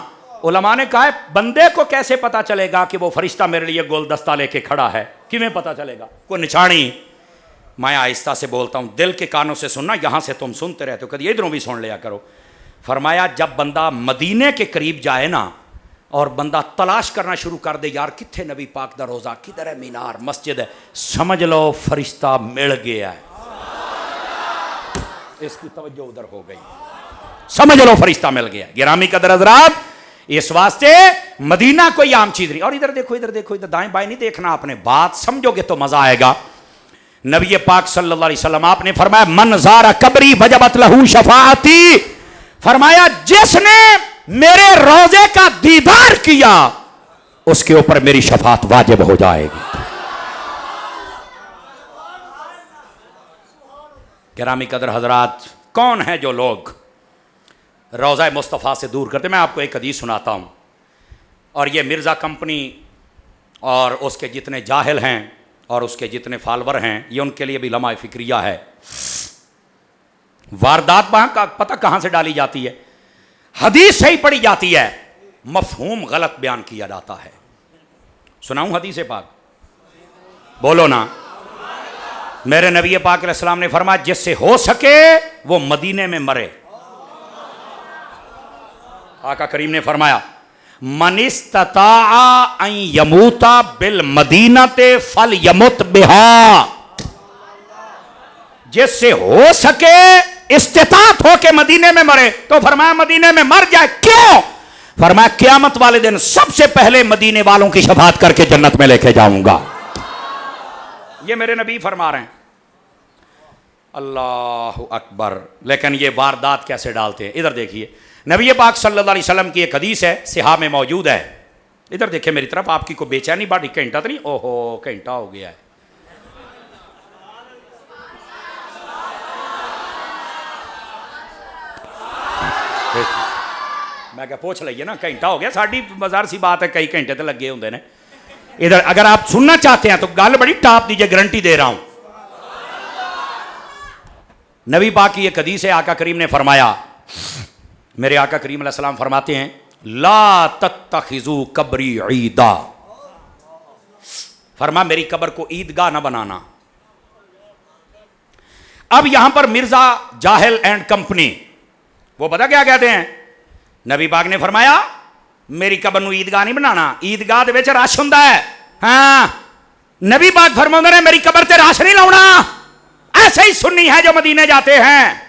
A: उलमा ने कहा है, बंदे को कैसे पता चलेगा कि वो फरिश्ता मेरे लिए गुलदस्ता लेके खड़ा है, किवें पता चलेगा, कोई निशानी। मैं आहिस्ता से बोलता हूँ, दिल के कानों से सुनना, यहाँ से तुम सुनते रहते हो, कभी इधरों भी सुन लिया करो। फरमाया जब बंदा मदीने के करीब जाए ना, और बंदा तलाश करना शुरू कर दे, यार कित्थे नबी पाक दा रोज़ा, किधर है मीनार, मस्जिद है, समझ लो फरिश्ता मिल गया है। इसकी तवज्जो उधर हो गई, समझ लो फरिश्ता मिल गया। गिरामी कदर हज़रात, इस वास्ते मदीना कोई आम चीज नहीं। और इधर देखो, इधर देखो, इधर दाएं बाएं नहीं देखना आपने, बात समझोगे तो मजा आएगा। नबी पाक सल्लल्लाहु अलैहि वसल्लम आपने फरमाया, मन ज़ारा कब्री वजबत लहू शफाअती। फरमाया जिसने मेरे रोजे का दीदार किया, उसके ऊपर मेरी शफाअत वाजिब हो जाएगी। गिरामी कदर हजरात, कौन है जो लोग रोज़ा मुस्तफ़ा से दूर करते? मैं आपको एक हदीस सुनाता हूँ, और ये मिर्ज़ा कंपनी और उसके जितने जाहिल हैं और उसके जितने फॉलोअर हैं, ये उनके लिए भी लम्हा फ़िक्रिया है। वारदात वहाँ का पता कहाँ से डाली जाती है, हदीस सही पढ़ी जाती है, मफ़हूम गलत बयान किया जाता है। सुनाऊँ हदीस पाक? बोलो ना। मेरे नबी पाक अलैहिस्सलाम ने फरमाया, जिससे हो सके वो मदीने में मरे। आका करीम ने फरमाया, मनिस्तताअ अन यमूता बिल मदीनते फल यमुत बिहा। जिससे हो सके इस्तिताअत हो के मदीने में मरे, तो फरमाया मदीने में मर जाए। क्यों? फरमाया क़यामत वाले दिन सबसे पहले मदीने वालों की शफाअत करके जन्नत में लेके जाऊंगा। ये मेरे नबी फरमा रहे हैं। अल्लाह अकबर। लेकिन ये वारदात कैसे डालते हैं, इधर देखिए। नबी पाक सल्लल्लाहु अलैहि वसल्लम की एक हदीस है, सिहा में मौजूद है। इधर देखिए मेरी तरफ, आपकी को बेचैनी बाटी, घंटा तो नहीं, ओहो घंटा हो गया है। मैं क्या पूछ लीजिए ना, घंटा हो गया, साड़ी बाजार सी बात है, कई घंटे तो लगे होंगे ने। इधर अगर आप सुनना चाहते हैं तो गल बड़ी टाप दीजिए, गारंटी दे रहा हूं। नबी पाक की एक हदीस है, आका करीम ने फरमाया, मेरे आका करीम अलैहि सलाम फरमाते हैं, ला तत्तखिजू कब्री ईदा। फरमा मेरी कब्र को ईदगाह ना बनाना। अब यहां पर मिर्जा जाहिल एंड कंपनी वो पता क्या कहते हैं, नबी पाक ने फरमाया मेरी कब्र को ईदगाह नहीं बनाना, ईदगाह दे विच रश हुंदा है। हां नबी पाक फरमाते हैं मेरी कब्र ते रश नहीं लाउना। ऐसे ही सुन्नी है जो मदीने जाते हैं,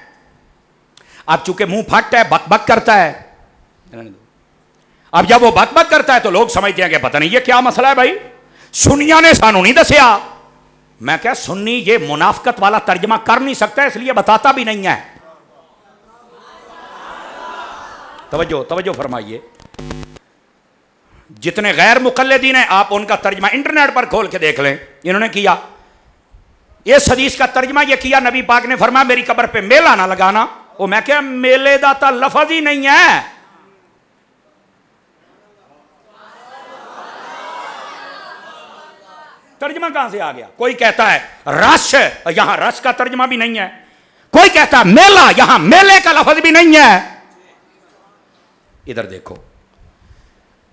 A: अब चूंकि मुंह फट है, बक बक करता है। अब जब वो बक बक करता है तो लोग समझते हैं कि पता नहीं ये क्या मसला है भाई, सुन्निया ने सानू नहीं दसिया। मैं क्या, सुन्नी ये मुनाफकत वाला तर्जमा कर नहीं सकता, इसलिए बताता भी नहीं है। तवज्जो तवज्जो फरमाइए। जितने गैर मुकल्लिदीन हैं आप उनका तर्जमा इंटरनेट पर खोल के देख लें। इन्होंने किया, इस हदीस का तर्जमा यह किया, नबी पाक ने फरमाया मेरी कब्र पे मेला ना लगाना। वो मैं क्या, मेले दा तो लफज ही नहीं है। तर्जमा कहां से आ गया? कोई कहता है रश, यहां रश का तर्जमा भी नहीं है। कोई कहता है मेला, यहां मेले का लफज भी नहीं है। इधर देखो,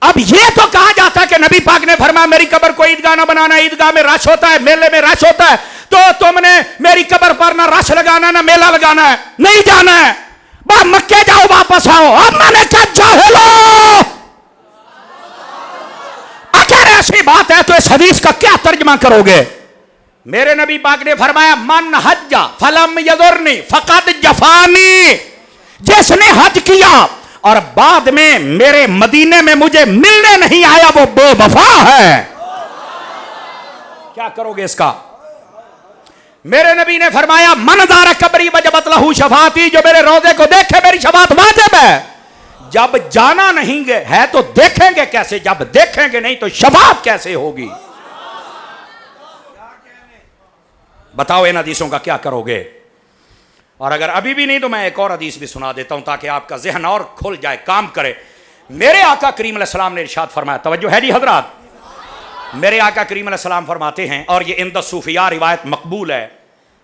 A: अब यह तो कहा जाता है कि नबी पाक ने फरमाया मेरी कब्र को ईदगाह ना बनाना, ईदगाह में रश होता है, मेले में रश होता है, तो तुमने मेरी कब्र पर ना रश लगाना ना मेला लगाना है, नहीं जाना है, बा मक्के जाओ वापस आओ। अब मैंने कहा जाहिलो, अगर ऐसी बात है तो इस हदीस का क्या तर्जमा करोगे? मेरे नबी पाक ने फरमाया मन हज्जा फलम यजुरनी फकद जफानी। जिसने हज किया और बाद में मेरे मदीने में मुझे मिलने नहीं आया वो बेवफा है। क्या करोगे इसका? मेरे नबी ने फरमाया मनदारा कब्री वजबत लहू शफाती, जो मेरे रोजे को देखे मेरी शफात वाजिब है। जब जाना नहीं है तो देखेंगे कैसे, जब देखेंगे नहीं तो शफात कैसे होगी? बताओ इन हदीसों का क्या करोगे? और अगर अभी भी नहीं तो मैं एक और हदीस भी सुना देता हूं ताकि आपका जहन और खुल जाए, काम करे। मेरे आका करीम अलैहिस्सलाम ने इरशाद फरमाया, तवज्जो है जी हजरात, मेरे आका करीम अलैहिस्सलाम फरमाते हैं, और ये इंद सूफिया रिवायत मकबूल है,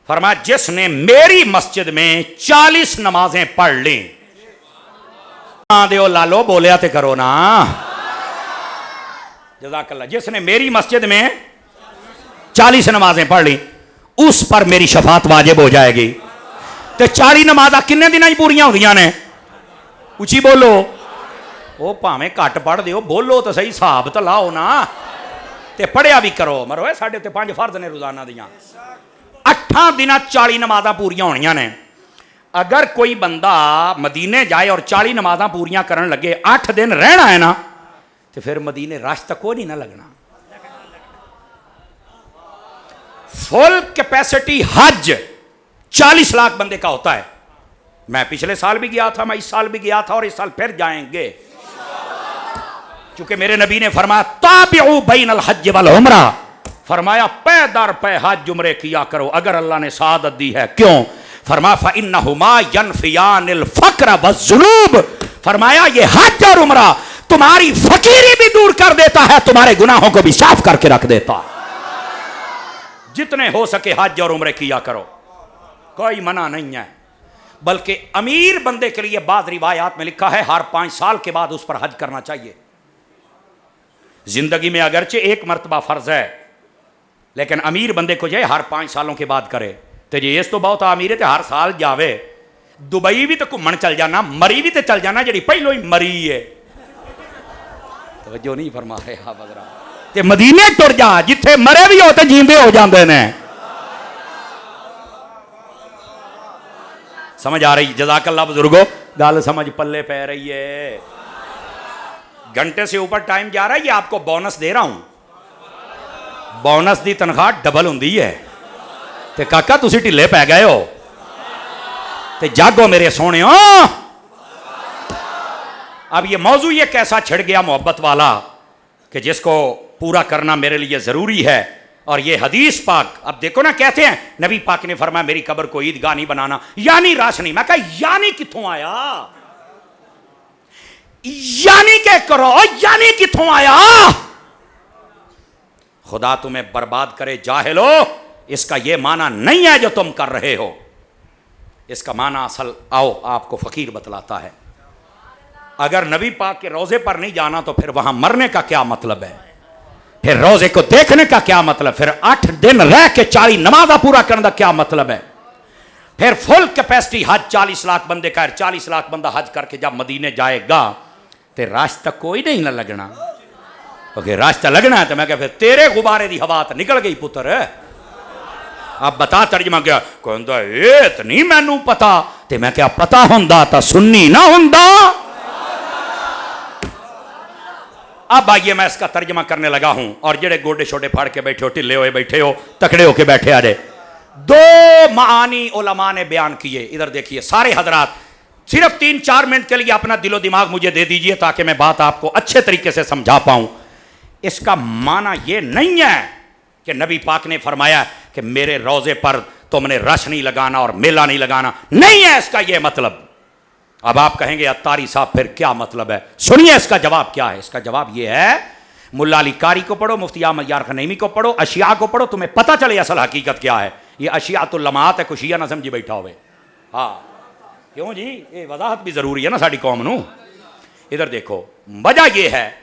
A: फरमाया जिसने मेरी मस्जिद में 40 नमाजें पढ़ ली, दो लालो बोलिया ते करो ना, जज़ाकल्लाह, जिसने मेरी मस्जिद में 40 नमाजें पढ़ ली उस पर मेरी शफात वाजिब हो जाएगी। तो 40 नमाजा किन्ने दिन पूरियां होंदियां ने? उची बोलो। वो भावें घट पढ़ दियो, बोलो तो सही, हिसाब तो लाओ ना, ते पढ़िया भी करो। मरो साढ़े उत्ते 5 फर्ज ने रोजाना दियां, 8 दिन 40 नमाजा पूरियां होनियां ने। अगर कोई बंदा मदीने जाए और 40 नमाजा पूरियां करन लगे, 8 दिन रहना है ना, तो फिर मदीने रश तक को नहीं ना लगना। फुल कैपेसिटी हज 40 लाख बंदे का होता है। मैं पिछले साल भी गया था, मैं इस साल भी गया था, और इस साल फिर जाएंगे, क्योंकि मेरे नबी ने फरमाया ताबिउ बैनल हज वल उमरा, फरमाया पै दर पै हज उमरे किया करो अगर अल्लाह ने सादत दी है। क्यों? फरमाया फइन्नहुमा यनफियानिल फक्र वज़्ज़ुनूब, फरमाया ये हज और उमरा तुम्हारी फकीरी भी दूर कर देता है, तुम्हारे गुनाहों को भी साफ करके रख देता है। जितने हो सके हज और उमरे किया करो, कोई मना नहीं है। बल्कि अमीर बंदे के लिए बाद रिवायात में लिखा है हर 5 साल के बाद उस पर हज करना चाहिए। जिंदगी में अगरचे एक मरतबा फर्ज है, लेकिन अमीर बंदे को जो हर 5 सालों के बाद करे। तो जी इस तो बहुत अमीर है तो हर साल जावे, दुबई भी तो घूमन चल जाना, मरी भी तो चल जाना जी पहलो ही मरी है। तो जो नहीं फरमा रहे हा बदरा, ते मदीने टुर जा जिथे मरे भी हो तो जींदे हो जाते हैं। समझ आ रही? जज़ाकल्लाह बुजुर्गो, गल समझ पल्ले पै रही है। घंटे से ऊपर टाइम जा रहा है, ये आपको बोनस दे रहा हूं। बोनस दी तनख्वाह डबल होंदी है। ते काका तुसी ढिले पै गए हो, ते जागो मेरे सोने। अब ये मौजू ये कैसा छिड़ गया मोहब्बत वाला कि जिसको पूरा करना मेरे लिए जरूरी है। और ये हदीस पाक, अब देखो ना, कहते हैं नबी पाक ने फरमाया मेरी कब्र को ईदगाह नहीं बनाना, यानी राशनी। मैं कहा यानी कित्थों आया, यानी क्या करो, यानी कित्थों आया। खुदा तुम्हें बर्बाद करे जाहिलो, इसका यह माना नहीं है जो तुम कर रहे हो। इसका माना असल आओ आपको फकीर बतलाता है। अगर नबी पाक के रोजे पर नहीं जाना तो फिर वहां मरने का क्या मतलब है, फिर रोजे को देखने का क्या मतलब, फिर 8 दिन रह के 40 नमाजा पूरा करने का क्या मतलब है, फिर फुल कैपेसिटी हज 40 लाख बंदे का, 40 लाख बंदा हज करके जब मदीने जाएगा तो रास्ता कोई नहीं ना लगना। क्योंकि रास्ता लगना है तो मैं क्या फिर तेरे गुब्बारे की हवा तो निकल गई पुत्र। अब बता तर्जमा क्या कहता है, तो नहीं मैनू पता, तो मैं क्या पता होंदा तो सुन्नी ना होंदा। अब आइए मैं इसका तर्जमा करने लगा हूं। और जेड़े गोडे छोटे फाड़ के बैठे हो, ढिले हुए बैठे हो, तकड़े होके बैठे आ रहे, 2 मानी उलमा ने बयान किए। इधर देखिए सारे हजरात, सिर्फ 3-4 मिनट के लिए अपना दिलो दिमाग मुझे दे दीजिए ताकि मैं बात आपको अच्छे तरीके से समझा पाऊं। इसका माना यह नहीं है कि नबी पाक ने फरमाया कि मेरे रोजे पर तुमने रश नहीं लगाना और मेला नहीं लगाना, नहीं है इसका यह मतलब। अब आप कहेंगे अत्तारी साहब फिर क्या मतलब है, सुनिए इसका जवाब क्या है। इसका जवाब यह है, मुल्ला अली कारी को पढ़ो, मुफ्ती अहमद यार खनैमी को पढ़ो, अशिया को पढ़ो, तुम्हें पता चले असल हकीकत क्या है। ये अशियातुल लमात है, कुशिया ना समझी बैठा हुए। हाँ क्यों जी, ये वजाहत भी जरूरी है ना साड़ी कौम नू। इधर देखो, वजह यह है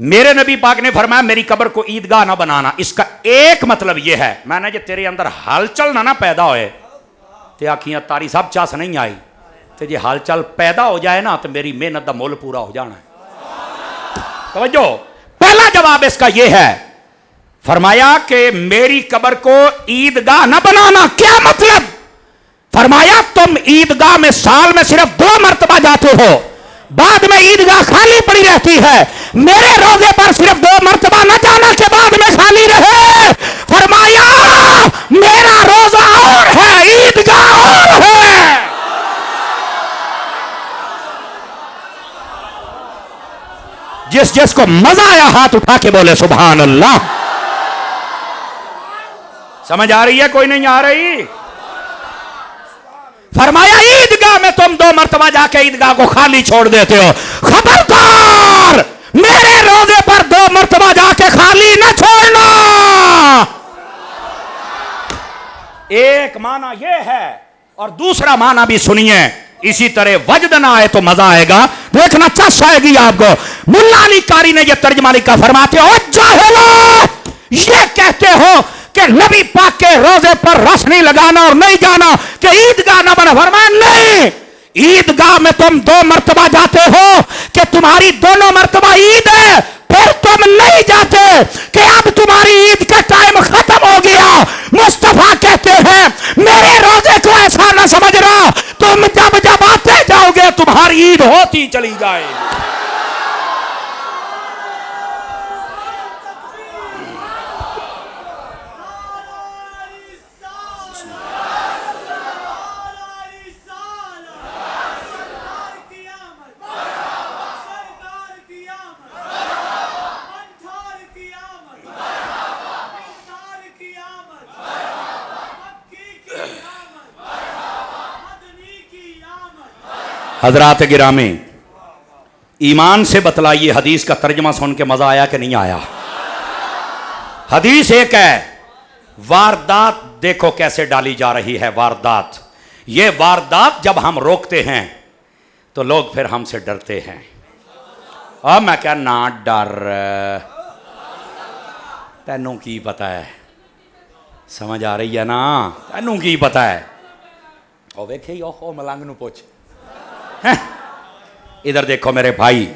A: मेरे नबी पाक ने फरमाया मेरी कब्र को ईदगाह ना बनाना। इसका एक मतलब यह है, मैंने जो तेरे अंदर हलचल ना पैदा होए ते आखियां तारी साहब चास नहीं आई, तो जे हलचल पैदा हो जाए ना तो मेरी मेहनत का मुल पूरा हो जाना है। समझो, पहला जवाब इसका यह है, फरमाया कि मेरी कब्र को ईदगाह ना बनाना। क्या मतलब? फरमाया तुम ईदगाह में साल में सिर्फ 2 मरतबा जाते हो, बाद में ईदगाह खाली पड़ी रहती है। मेरे रोजे पर सिर्फ 2 मरतबा न जाना के बाद में खाली रहे। फरमाया मेरा रोजा और है, ईदगाह और है। जिस जिसको मजा आया हाथ उठा के बोले सुभान अल्लाह। समझ आ रही है, कोई नहीं आ रही? फरमाया ईदगाह में तुम 2 मरतबा जाके ईदगाह को खाली छोड़ देते हो। खबरदार मेरे रोजे पर 2 मरतबा जाके खाली न छोड़ना। एक माना यह है, और दूसरा माना भी सुनिए। इसी तरह वजद ना आए तो मजा आएगा, देखना चस आएगी आपको। मुल्ला अली कारी ने यह तर्जमा लिखा, फरमाते हो जाहिलो, ये कहते हो कि नबी पाक के रोजे पर रस नहीं लगाना और नहीं जाना कि ईदगाह ना बना। फरमाया नहीं, ईदगाह में तुम 2 मरतबा जाते हो कि तुम्हारी दोनों मरतबा ईद है, फिर तुम नहीं जाते कि अब तुम्हारी ईद का टाइम खत्म हो गया। मुस्तफा कहते हैं मेरे रोजे को ऐसा ना समझना, तुम जब जब आते जाओगे तुम्हारी ईद होती चली जाएगी। हजरात गिरामी, ईमान से बतलाइए, हदीस का तर्जमा सुन के मजा आया कि नहीं आया? हदीस एक है, वारदात देखो कैसे डाली जा रही है। वारदात, ये वारदात जब हम रोकते हैं तो लोग फिर हमसे डरते हैं। अब मैं क्या ना डर, तैनू की पता है, समझ आ रही है ना, तैनू की पता है। और वेखे ओहो मलंग नू पूछ। इधर देखो मेरे भाई,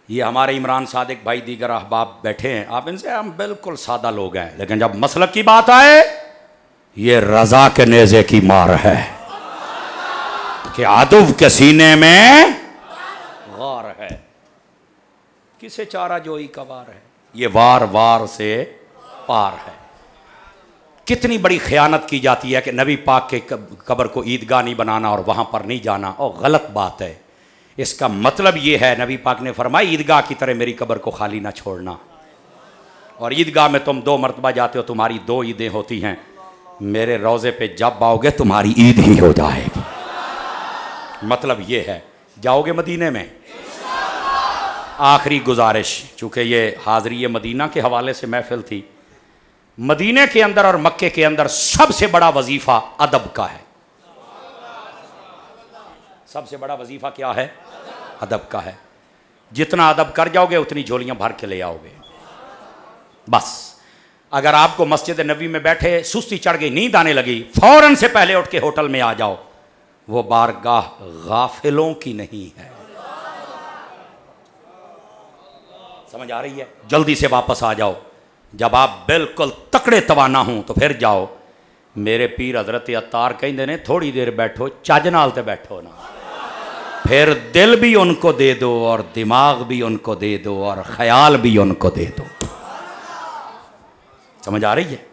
A: ये हमारे इमरान सादिक भाई, दीगर अहबाब बैठे हैं, आप इनसे, हम बिल्कुल सादा लोग हैं, लेकिन जब मसलक की बात आए, ये रजा के नेज़े की मार है कि आदुव के सीने में गौर है। किसे चारा जोई का वार है, ये वार वार से पार है। कितनी बड़ी खयानत की जाती है कि नबी पाक के कब्र को ईदगाह नहीं बनाना और वहाँ पर नहीं जाना, और गलत बात है। इसका मतलब ये है, नबी पाक ने फरमाया ईदगाह की तरह मेरी कब्र को खाली ना छोड़ना। और ईदगाह में तुम 2 मरतबा जाते हो, तुम्हारी 2 ईदें होती हैं। मेरे रोज़े पे जब आओगे तुम्हारी ईद ही हो जाएगी। मतलब ये है, जाओगे मदीने में। आखिरी गुजारिश, चूँकि ये हाज़री मदीना के हवाले से महफिल थी, मदीने के अंदर और मक्के के अंदर सबसे बड़ा वजीफ़ा अदब का है। सबसे बड़ा वजीफ़ा क्या है? अदब का है। जितना अदब कर जाओगे उतनी झोलियां भर के ले आओगे। बस अगर आपको मस्जिद नबी में बैठे सुस्ती चढ़ गई, नींद आने लगी, फौरन से पहले उठ के होटल में आ जाओ। वो बारगाह गाफिलों की नहीं है। समझ आ रही है? जल्दी से वापस आ जाओ। जब आप बिल्कुल तकड़े तवाना हूं तो फिर जाओ। मेरे पीर हजरत अत्तार कहते ने, थोड़ी देर बैठो, चज नाल ते बैठो ना, फिर दिल भी उनको दे दो और दिमाग भी उनको दे दो और ख्याल भी उनको दे दो। समझ आ रही है?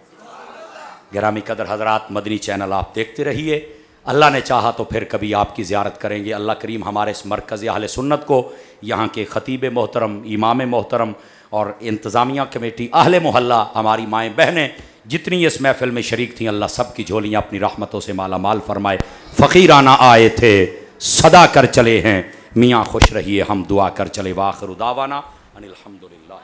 A: गिरामी कदर हजरात, मदनी चैनल आप देखते रहिए। अल्लाह ने चाहा तो फिर कभी आपकी ज़ियारत करेंगे। अल्लाह करीम हमारे इस मरकज़ अहले सुन्नत को, यहाँ के ख़तीब मोहतरम, इमाम मोहतरम और इंतज़ामिया कमेटी, अहले मोहल्ला, हमारी माएँ बहनें जितनी इस महफ़िल में शरीक थीं, अल्लाह सब की झोलियाँ अपनी रहमतों से माला माल फरमाए। फ़कीराना आए थे, सदा कर चले हैं, मियाँ खुश रहिए, हम दुआ कर चले। वाखिर दावाना अनिल हम्दुलिल्लाह।